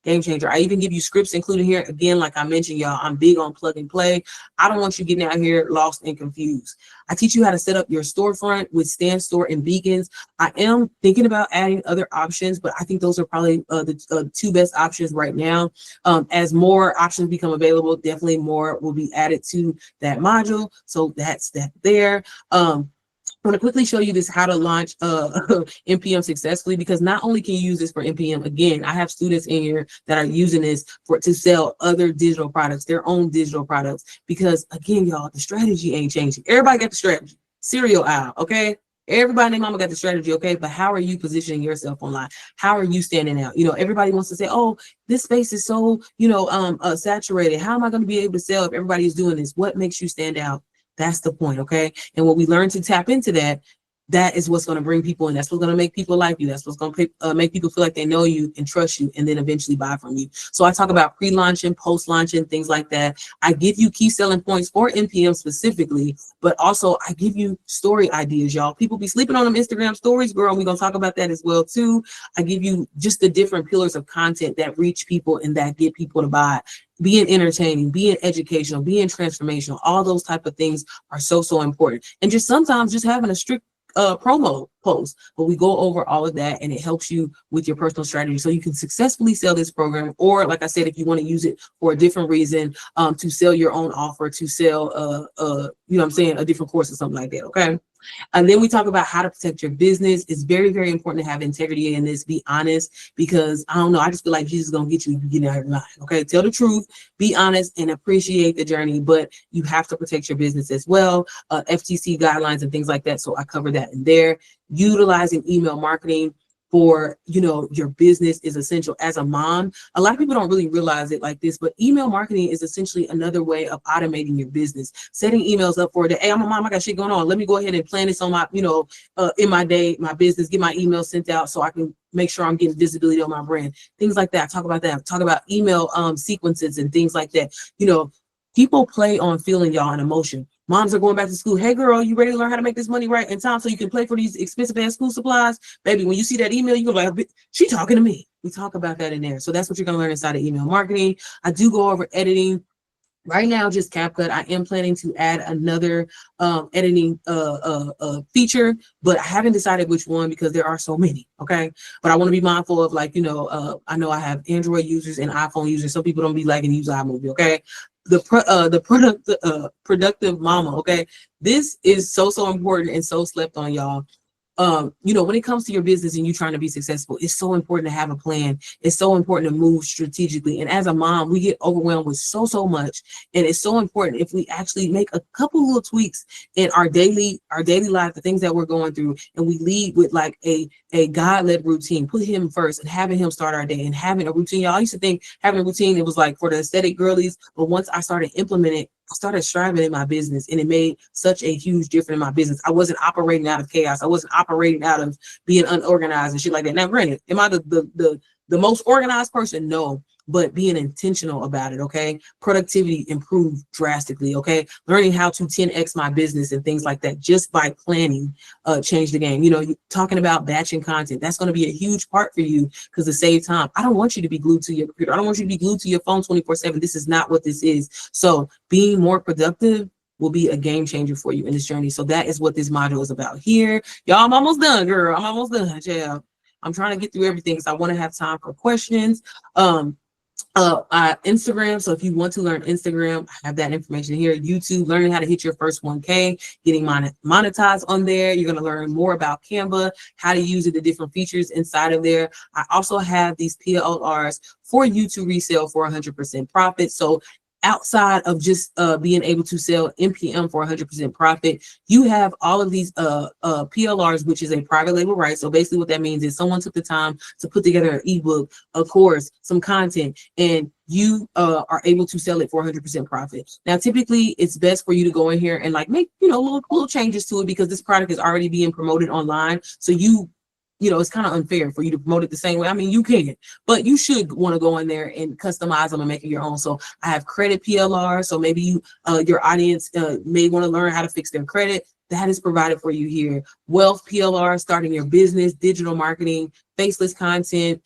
A: game changer. I even give you scripts included here. Again, like I mentioned, y'all, I'm big on plug and play. I don't want you getting out here lost and confused. I teach you how to set up your storefront with Stand Store and Beacons. I am thinking about adding other options, but I think those are probably the two best options right now. As more options become available, definitely more will be added to that module. So that's that there. I want to quickly show you this how to launch NPM successfully, because not only can you use this for NPM, again, I have students in here that are using this for to sell other digital products, their own digital products, because again, y'all, the strategy ain't changing. Everybody got the strategy. Cereal aisle, okay? Everybody and their mama got the strategy, okay? But how are you positioning yourself online? How are you standing out? You know, everybody wants to say, oh, this space is so, saturated. How am I going to be able to sell if everybody is doing this? What makes you stand out? That's the point, okay? And when we learn to tap into that, that is what's going to bring people in. That's what's going to make people like you. That's what's going to make people feel like they know you and trust you, and then eventually buy from you. So I talk about pre-launching, post-launching, things like that. I give you key selling points for NPM specifically, but also I give you story ideas, y'all. People be sleeping on them Instagram stories, girl. We're going to talk about that as well, too. I give you just the different pillars of content that reach people and that get people to buy. Being entertaining, being educational, being transformational, all those type of things are so important. And just sometimes just having a strict promo post, but we go over all of that and it helps you with your personal strategy so you can successfully sell this program. Or like I said, if you want to use it for a different reason, to sell your own offer, to sell a different course or something like that. Okay. And then we talk about how to protect your business. It's very important to have integrity in this. Be honest, because I don't know. I just feel like Jesus is gonna get you if you get out of line. Okay, tell the truth, be honest, and appreciate the journey. But you have to protect your business as well. FTC guidelines and things like that. So I cover that in there. Utilizing email marketing for your business is essential. As a mom, a lot of people don't really realize it like this, but email marketing is essentially another way of automating your business, setting emails up for the, hey, I'm a mom, I got shit going on, let me go ahead and plan this on my in my day, my business, get my email sent out so I can make sure I'm getting visibility on my brand, things like that. Talk about that. Talk about email sequences and things like that. People play on feeling, y'all, and emotion. Moms are going back to school. Hey, girl, you ready to learn how to make this money right in time so you can pay for these expensive ass school supplies? Baby, when you see that email, you're like, she talking to me. We talk about that in there. So that's what you're going to learn inside of email marketing. I do go over editing. Right now, just CapCut. I am planning to add another editing feature, but I haven't decided which one because there are so many. Okay, but I want to be mindful of I know I have Android users and iPhone users. Some people don't be liking to use iMovie. Okay, the productive mama. Okay, this is so important and so slept on, y'all. When it comes to your business and you trying to be successful, it's so important to have a plan. It's so important to move strategically. And as a mom, we get overwhelmed with so much. And it's so important if we actually make a couple little tweaks in our daily life, the things that we're going through, and we lead with like a God-led routine, put him first and having him start our day and having a routine. Y'all, I used to think having a routine, it was like for the aesthetic girlies, but once I started implementing, I started striving in my business, and it made such a huge difference in my business. I wasn't operating out of chaos. I wasn't operating out of being unorganized and shit like that. Now, granted, am I the most organized person? No, but being intentional about it. Okay, productivity improved drastically. Okay, learning how to 10x my business and things like that just by planning changed the game. You talking about batching content, that's going to be a huge part for you because to save time. I don't want you to be glued to your computer. I don't want you to be glued to your phone 24/7. This is not what this is. So being more productive will be a game changer for you in this journey. So that is what this module is about here. Y'all, I'm almost done, girl. I'm almost done. Yeah. I'm trying to get through everything because I want to have time for questions. Instagram. So if you want to learn Instagram, I have that information here. YouTube, learning how to hit your first 1K, getting monetized on there. You're going to learn more about Canva, how to use it, the different features inside of there. I also have these PLRs for you to resell for 100% profit. So outside of just being able to sell NPM for 100% profit, you have all of these PLRs, which is a private label, right? So basically what that means is someone took the time to put together an ebook, a course, some content, and you are able to sell it for 100% profit. Now, typically it's best for you to go in here and like make, little changes to it because this product is already being promoted online. So it's kind of unfair for you to promote it the same way. I mean, you can, but you should want to go in there and customize them and make it your own. So I have credit PLR. So maybe your audience may want to learn how to fix their credit. That is provided for you here. Wealth PLR, starting your business, digital marketing, faceless content.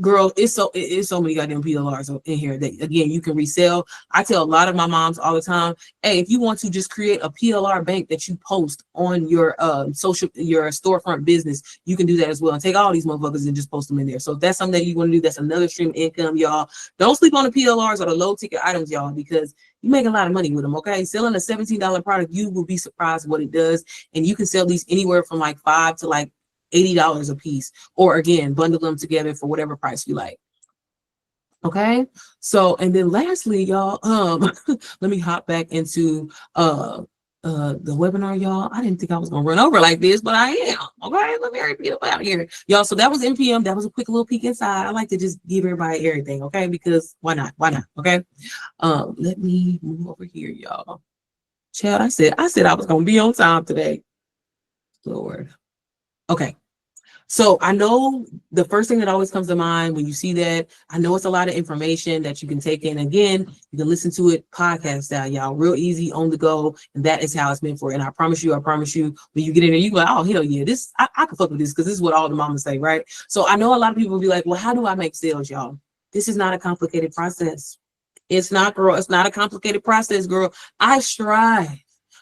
A: Girl, it's so many goddamn PLRs in here that again you can resell. I tell a lot of my moms all the time, hey, if you want to just create a PLR bank that you post on your your storefront business, you can do that as well and take all these motherfuckers and just post them in there. So if that's something that you want to do, that's another stream of income, y'all. Don't sleep on the PLRs or the low ticket items, y'all, because You make a lot of money with them, okay? Selling a $17 product, you will be surprised what it does. And you can sell these anywhere from like $5 to like $80 a piece. Or again, bundle them together for whatever price you like. Okay. So, and then lastly, y'all, let me hop back into the webinar, y'all. I didn't think I was gonna run over like this, but I am. Okay, let me hurry get up out of here, y'all. So that was NPM. That was a quick little peek inside. I like to just give everybody everything, okay? Because why not? Why not? Okay. Let me move over here, y'all. Chad, I said I was gonna be on time today. Lord. Okay. So I know the first thing that always comes to mind when you see that, I know it's a lot of information that you can take in. Again, you can listen to it podcast style, y'all, real easy on the go. And that is how it's meant for. And I promise you, when you get in there, you go, oh, hell yeah, this, I can fuck with this because this is what all the mamas say, right? So I know a lot of people will be like, well, how do I make sales, y'all? This is not a complicated process. It's not, girl. It's not a complicated process, girl. I strive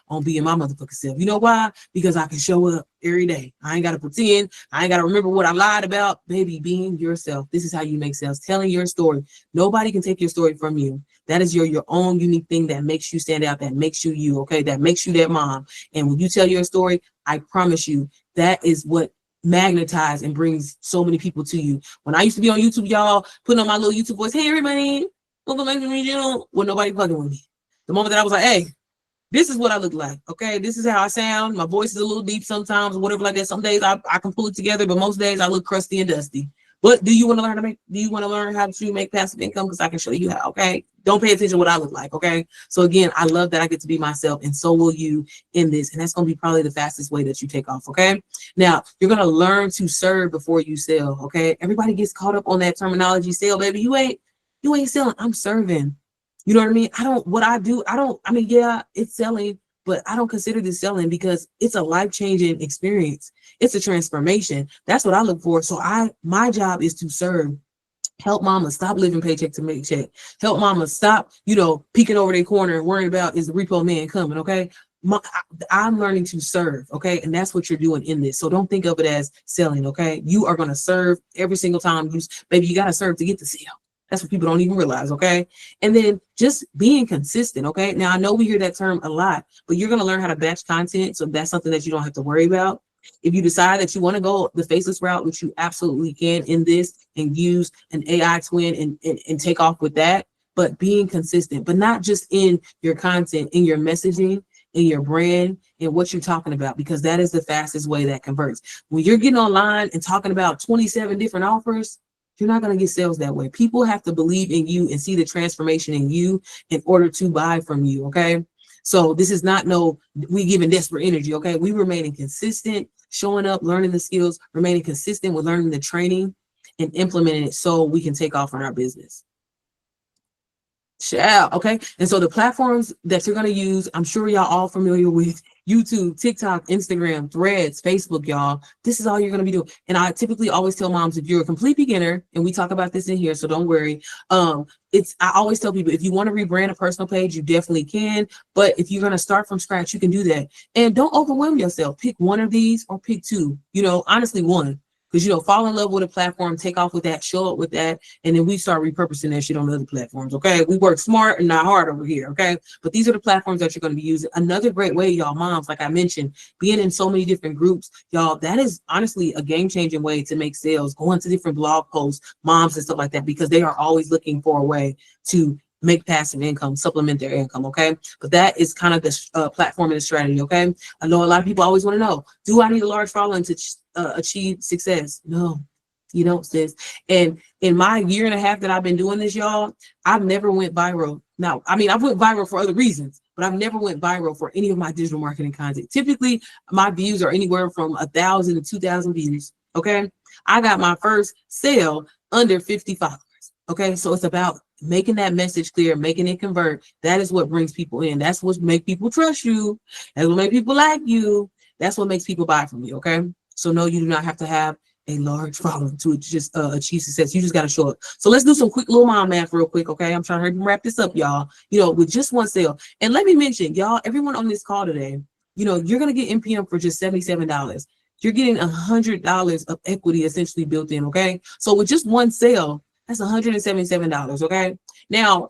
A: on being my motherfucking self. You know why? Because I can show up every day. I ain't got to pretend. I ain't got to remember what I lied about. Baby, being yourself. This is how you make sales. Telling your story. Nobody can take your story from you. That is your own unique thing that makes you stand out, that makes you you, okay? That makes you that mom. And when you tell your story, I promise you, that is what magnetizes and brings so many people to you. When I used to be on YouTube, y'all, putting on my little YouTube voice, hey, everybody, welcome back to me, with nobody fucking with me. The moment that I was like, hey, this is what I look like. Okay. This is how I sound. My voice is a little deep sometimes, or whatever like that. Some days I can pull it together, but most days I look crusty and dusty. But do you want to learn how to make passive income? Because I can show you how. Okay. Don't pay attention to what I look like. Okay. So again, I love that I get to be myself, and so will you in this. And that's going to be probably the fastest way that you take off. Okay. Now you're going to learn to serve before you sell. Okay. Everybody gets caught up on that terminology. Sell, baby. You ain't selling. I'm serving. You know what I mean? Yeah, it's selling, but I don't consider this selling because it's a life-changing experience. It's a transformation. That's what I look for. So my job is to serve. Help mama stop living paycheck to paycheck. Help mama stop, peeking over their corner and worrying about is the repo man coming, okay? I'm learning to serve, okay? And that's what you're doing in this. So don't think of it as selling, okay? You are going to serve every single time. Baby, you got to serve to get the sale. That's what people don't even realize, okay? And then just being consistent, okay? Now, I know we hear that term a lot, but you're going to learn how to batch content. So that's something that you don't have to worry about. If you decide that you want to go the faceless route, which you absolutely can in this, and use an AI twin and take off with that, but being consistent, but not just in your content, in your messaging, in your brand, and what you're talking about, because that is the fastest way that converts. When you're getting online and talking about 27 different offers, you're not going to get sales that way. People have to believe in you and see the transformation in you in order to buy from you, okay? So this is not we giving desperate energy, okay? We remaining consistent, showing up, learning the skills, remaining consistent with learning the training and implementing it so we can take off on our business. Okay. And so the platforms that you're going to use, I'm sure y'all all familiar with: YouTube, TikTok, Instagram, Threads, Facebook, y'all. This is all you're going to be doing. And I typically always tell moms, if you're a complete beginner, and we talk about this in here, so don't worry. I always tell people, if you want to rebrand a personal page, you definitely can. But if you're going to start from scratch, you can do that. And don't overwhelm yourself. Pick one of these or pick two, honestly, one. Because, fall in love with a platform, take off with that, show up with that, and then we start repurposing that shit on other platforms, okay? We work smart and not hard over here, okay? But these are the platforms that you're going to be using. Another great way, y'all, moms, like I mentioned, being in so many different groups, y'all, that is honestly a game-changing way to make sales, going to different blog posts, moms and stuff like that, because they are always looking for a way to make passive income, supplement their income, okay? But that is kind of the platform and the strategy, okay? I know a lot of people always want to know, do I need a large following to achieve success? No, you don't, sis. And in my year and a half that I've been doing this, y'all, I've never went viral. Now, I went viral for other reasons, but I've never went viral for any of my digital marketing content. Typically, my views are anywhere from 1,000 to 2,000 views, okay? I got my first sale under 50 followers, okay? So it's about making that message clear, making it convert. That is what brings people in. That's what makes people trust you. That's what makes people like you. That's what makes people buy from you, okay? So no, you do not have to have a large following to just achieve success. You just got to show up. So let's do some quick little mom math real quick, okay? I'm trying to wrap this up, y'all, with just one sale. And let me mention, y'all, everyone on this call today, you're going to get NPM for just $77. You're getting $100 of equity essentially built in, okay? So with just one sale, that's $177, okay? Now,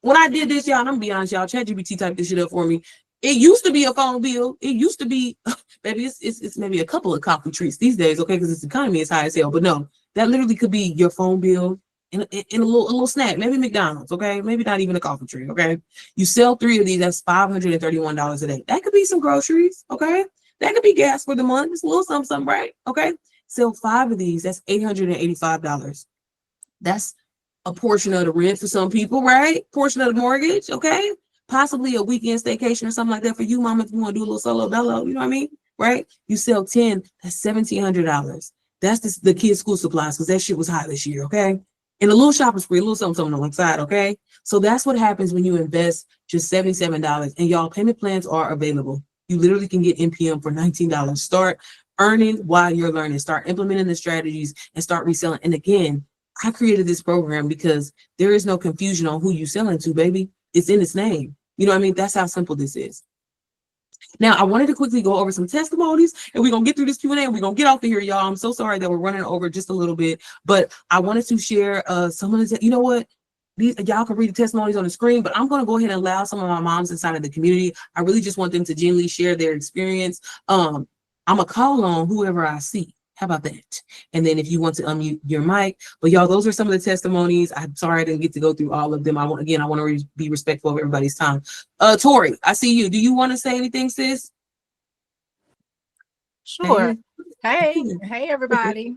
A: when I did this, y'all, and I'm gonna be honest, y'all, ChatGPT typed this shit up for me. It used to be a phone bill. It used to be, maybe it's maybe a couple of coffee treats these days, okay, because this economy is high as hell. But no, that literally could be your phone bill in a little snack, maybe McDonald's, okay, maybe not even a coffee treat, okay. You sell 3 of these, that's $531 a day. That could be some groceries, okay. That could be gas for the month. It's a little something, right? Okay. Sell 5 of these, that's $885. That's a portion of the rent for some people, right? Portion of the mortgage, okay? Possibly a weekend staycation or something like that for you, mama, if you want to do a little solo dolo, you know what I mean? Right? You sell 10, that's $1,700. That's the kids' school supplies because that shit was high this year, okay? And a little shopping spree, a little something on the side, okay? So that's what happens when you invest just $77. And y'all, payment plans are available. You literally can get NPM for $19. Start earning while you're learning. Start implementing the strategies and start reselling. And again, I created this program because there is no confusion on who you selling to, baby. It's in its name. You know what I mean? That's how simple this is. Now, I wanted to quickly go over some testimonies, and we're going to get through this Q&A, and we're going to get off of here, y'all. I'm so sorry that we're running over just a little bit, but I wanted to share some of the, you know what? Y'all can read the testimonies on the screen, but I'm going to go ahead and allow some of my moms inside of the community. I really just want them to genuinely share their experience. I'm going to call on whoever I see. How about that? And then if you want to unmute your mic, but y'all, those are some of the testimonies. I'm sorry I didn't get to go through all of them. I want to be respectful of everybody's time. Tori, I see you. Do you want to say anything, sis?
D: Sure. Hey everybody.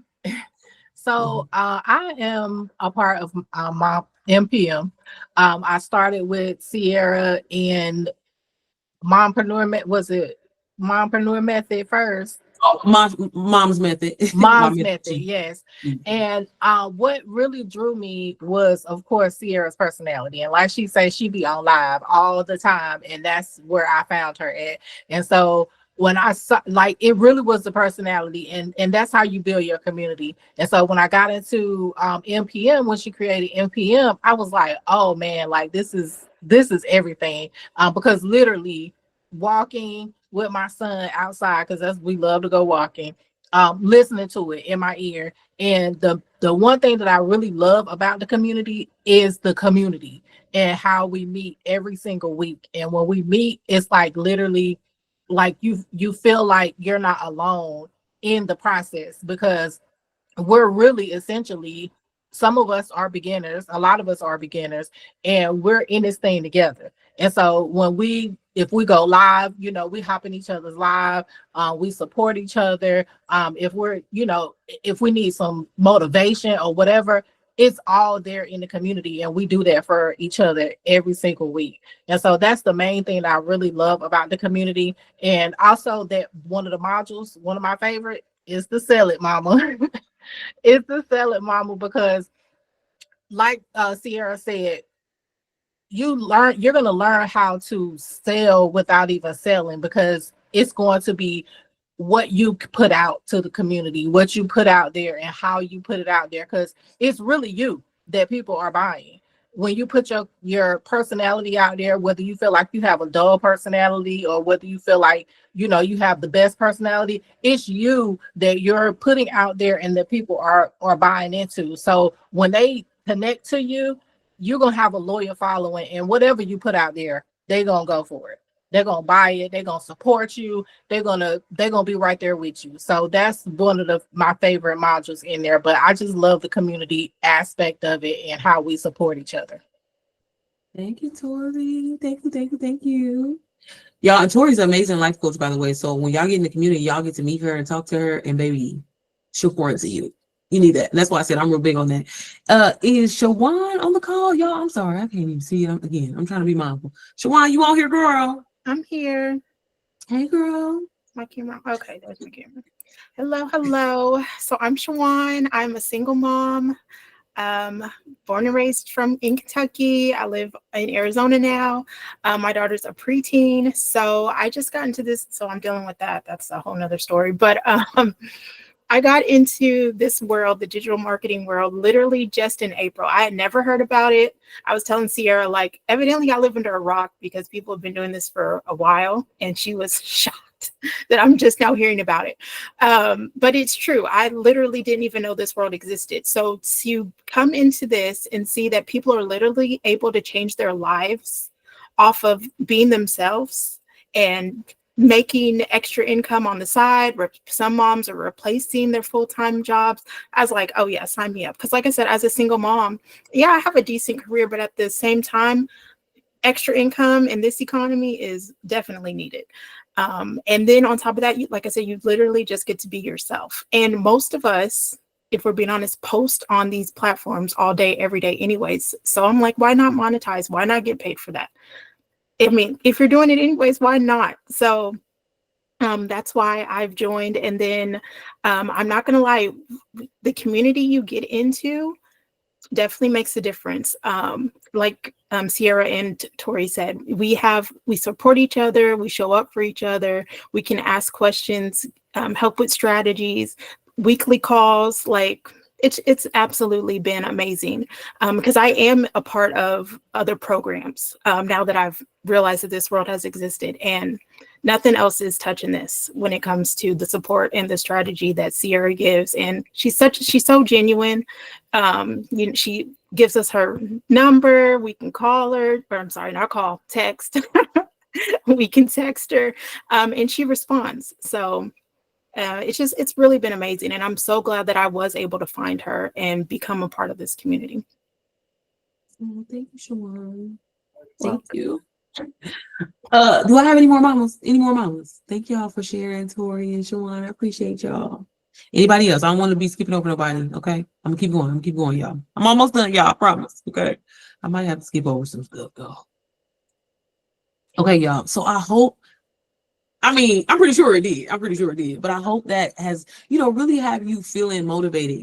D: So I am a part of my MPM. I started with Sierra and Mompreneur Method first.
A: Mom's method.
D: Mom's method, yes. And what really drew me was, of course, Sierra's personality. And like she said, she be on live all the time, and that's where I found her at. And so when I saw, like, it really was the personality, and that's how you build your community. And so when I got into MPM, when she created MPM, I was like, oh man, like this is everything. Because literally walking with my son outside, because we love to go walking, listening to it in my ear. And the one thing that I really love about the community is the community and how we meet every single week. And when we meet, it's like literally like you feel like you're not alone in the process, because we're really essentially, some of us are beginners, a lot of us are beginners, and we're in this thing together. And so if we go live, we hop in each other's live, we support each other. If if we need some motivation or whatever, it's all there in the community, and we do that for each other every single week. And so that's the main thing that I really love about the community. And also that one of the modules, one of my favorite, is the Sell It Mama. It's the Sell It Mama, because like Sierra said, you're going to learn how to sell without even selling, because it's going to be what you put out to the community, what you put out there, and how you put it out there, because it's really you that people are buying. When you put your personality out there, whether you feel like you have a dull personality or whether you feel like you have the best personality, it's you that you're putting out there and that people are buying into. So when they connect to you, you're gonna have a loyal following, and whatever you put out there, they're gonna go for it. They're gonna buy it. They're gonna support you. They're gonna be right there with you. So that's one of my favorite modules in there. But I just love the community aspect of it and how we support each other.
A: Thank you, Tori. Thank you. Y'all, and Tori's an amazing life coach, by the way. So when y'all get in the community, y'all get to meet her and talk to her, and baby, she'll pour into you. You need that. And that's why I said I'm real big on that. Is Shawan on the call? Y'all, I'm sorry. I can't even see it. Again, I'm trying to be mindful. Shawan, you on here, girl?
B: I'm here.
A: Hey, girl.
B: My camera. Okay, there's my camera. Hello. So I'm Shawan. I'm a single mom. Born and raised in Kentucky. I live in Arizona now. My daughter's a preteen. So I just got into this. So I'm dealing with that. That's a whole nother story. But I got into this world, the digital marketing world, literally just in April. I had never heard about it. I was telling Sierra, like, evidently I live under a rock because people have been doing this for a while. And she was shocked. that I'm just now hearing about it. But it's true. I literally didn't even know this world existed. So to come into this and see that people are literally able to change their lives off of being themselves and making extra income on the side. Some moms are replacing their full-time jobs. I was like, oh yeah, sign me up. Because like I said, as a single mom, yeah, I have a decent career, but at the same time, extra income in this economy is definitely needed. And then on top of that, like I said, you literally just get to be yourself. And most of us, if we're being honest, post on these platforms all day, every day anyways. So I'm like, why not monetize? Why not get paid for that? I mean, if you're doing it anyways, why not? So that's why I've joined. And then I'm not going to lie, the community you get into definitely makes a difference. Like Sierra and Tori said, we support each other, we show up for each other, we can ask questions, help with strategies, weekly calls. Like it's absolutely been amazing, because I am a part of other programs now that I've realized that this world has existed, and nothing else is touching this when it comes to the support and the strategy that Sierra gives. And she's so genuine. She gives us her number. We can call her, or I'm sorry, not call, text. We can text her, and she responds. So it's really been amazing. And I'm so glad that I was able to find her and become a part of this community.
A: Oh, thank you, Shawan. Thank you. Do I have any more mamas? Any more mamas? Thank y'all for sharing, Tori and Shawan. I appreciate y'all. Anybody else? I don't want to be skipping over nobody. Okay, I'm gonna keep going, y'all. I'm almost done, y'all. I promise. Okay, I might have to skip over some stuff though. Okay, y'all. So I'm pretty sure it did. But I hope that has, really have you feeling motivated.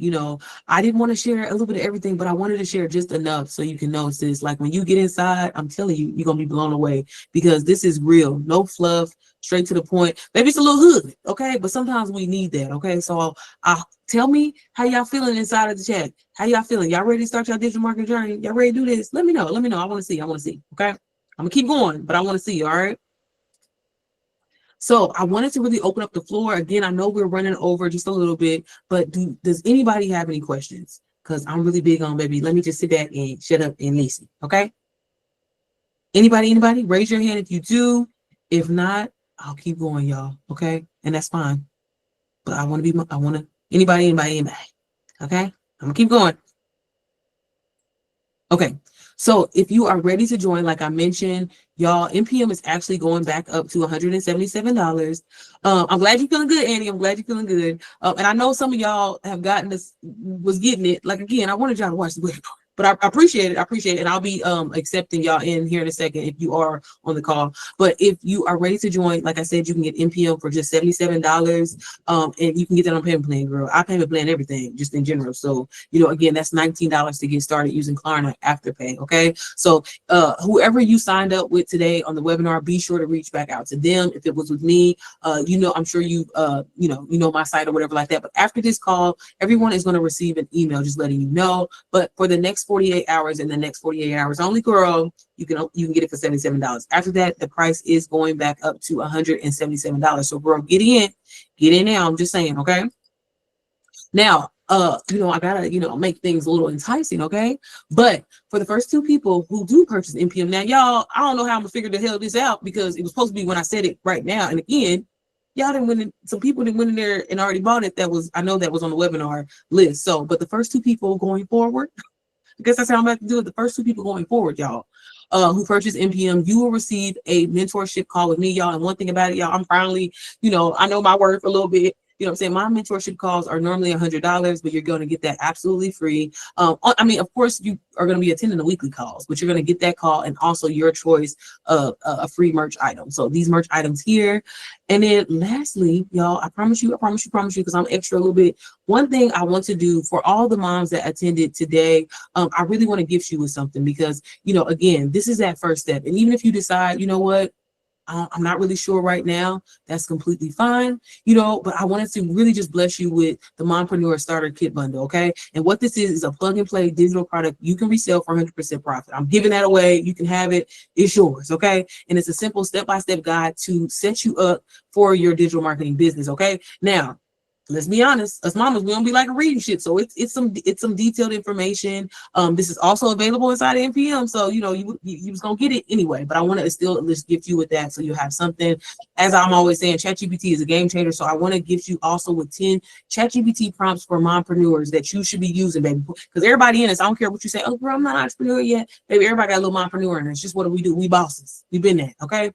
A: I didn't want to share a little bit of everything, but I wanted to share just enough so you can know, sis, like when you get inside, I'm telling you, you're going to be blown away, because this is real. No fluff, straight to the point. Maybe it's a little hood, okay? But sometimes we need that, okay? So tell me how y'all feeling inside of the chat. How y'all feeling? Y'all ready to start your digital marketing journey? Y'all ready to do this? Let me know. I want to see, okay? I'm going to keep going, but I want to see, all right? So I wanted to really open up the floor. Again, I know we're running over just a little bit, but does anybody have any questions? Because I'm really big on, baby, let me just sit back and shut up and listen, okay? Anybody? Raise your hand if you do. If not, I'll keep going, y'all, okay? And that's fine. But anybody, okay? I'm gonna keep going. Okay, so if you are ready to join, like I mentioned, y'all, MPM is actually going back up to $177. I'm glad you're feeling good, Annie. I'm glad you're feeling good. And I know some of y'all have was getting it. Like, again, I wanted y'all to watch the webinar. But I appreciate it. And I'll be accepting y'all in here in a second if you are on the call. But if you are ready to join, like I said, you can get MPM for just $77. And you can get that on payment plan, girl. I payment plan everything, just in general. So, again, that's $19 to get started using Klarna Afterpay. Okay. So whoever you signed up with today on the webinar, be sure to reach back out to them. If it was with me, I'm sure you know my site or whatever like that. But after this call, everyone is going to receive an email just letting you know. But for the next 48 hours, and the next 48 hours only, girl, you can get it for $77. After that, the price is going back up to $177. So, girl, get in now. I'm just saying, okay? Now, I gotta, make things a little enticing, okay? But for the first two people who do purchase MPM, now, y'all, I don't know how I'm gonna figure the hell this out, because it was supposed to be when I said it right now. And again, y'all didn't win it. Some people didn't win in there and already bought it. I know that was on the webinar list. So, but the first two people going forward, I guess that's how I'm about to do it. The first two people going forward, y'all, who purchase MPM, you will receive a mentorship call with me, y'all. And one thing about it, y'all, I'm finally, I know my worth a little bit. You know what I'm saying? My mentorship calls are normally $100, but you're going to get that absolutely free. Of course, you are going to be attending the weekly calls, but you're going to get that call and also your choice of a free merch item. So these merch items here. And then lastly, y'all, I promise you, because I'm extra a little bit. One thing I want to do for all the moms that attended today, I really want to gift you with something, because, again, this is that first step. And even if you decide, you know what, I'm not really sure right now. That's completely fine, you know, but I wanted to really just bless you with the Mompreneur Starter Kit Bundle, okay? And what this is a plug and play digital product you can resell for 100% profit. I'm giving that away. You can have it. It's yours, okay? And it's a simple step-by-step guide to set you up for your digital marketing business, okay? Now, let's be honest, us mamas, we don't be like reading shit. So it's some detailed information. This is also available inside of NPM. So you know you was gonna get it anyway. But I want to still at least gift you with that, so you have something. As I'm always saying, ChatGPT is a game changer. So I want to gift you also with 10 ChatGPT prompts for mompreneurs that you should be using, baby. Because everybody in this, I don't care what you say. Oh, bro, I'm not an entrepreneur yet, baby. Everybody got a little mompreneur in it. It's just what we do. We bosses. We've been there, okay?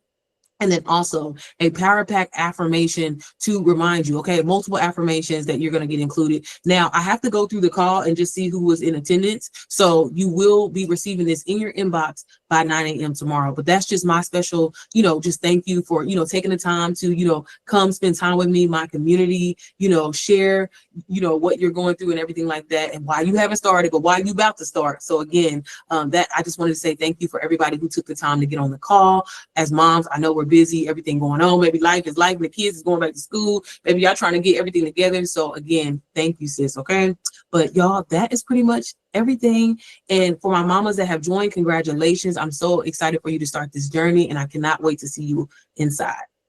A: And then also a power pack affirmation to remind you, okay, multiple affirmations that you're going to get included. Now, I have to go through the call and just see who was in attendance. So you will be receiving this in your inbox by 9 a.m. tomorrow. But that's just my special, you know, just thank you for, you know, taking the time to, you know, come spend time with me, my community, you know, share, you know, what you're going through and everything like that, and why you haven't started, but why you about to start. So again, that I just wanted to say thank you for everybody who took the time to get on the call. As moms, I know we're busy, everything going on. Maybe life is life and the kids is going back to school. Maybe y'all trying to get everything together. So again, thank you, sis. Okay. But y'all, that is pretty much everything. And for my mamas that have joined, congratulations. I'm so excited for you to start this journey, and I cannot wait to see you inside.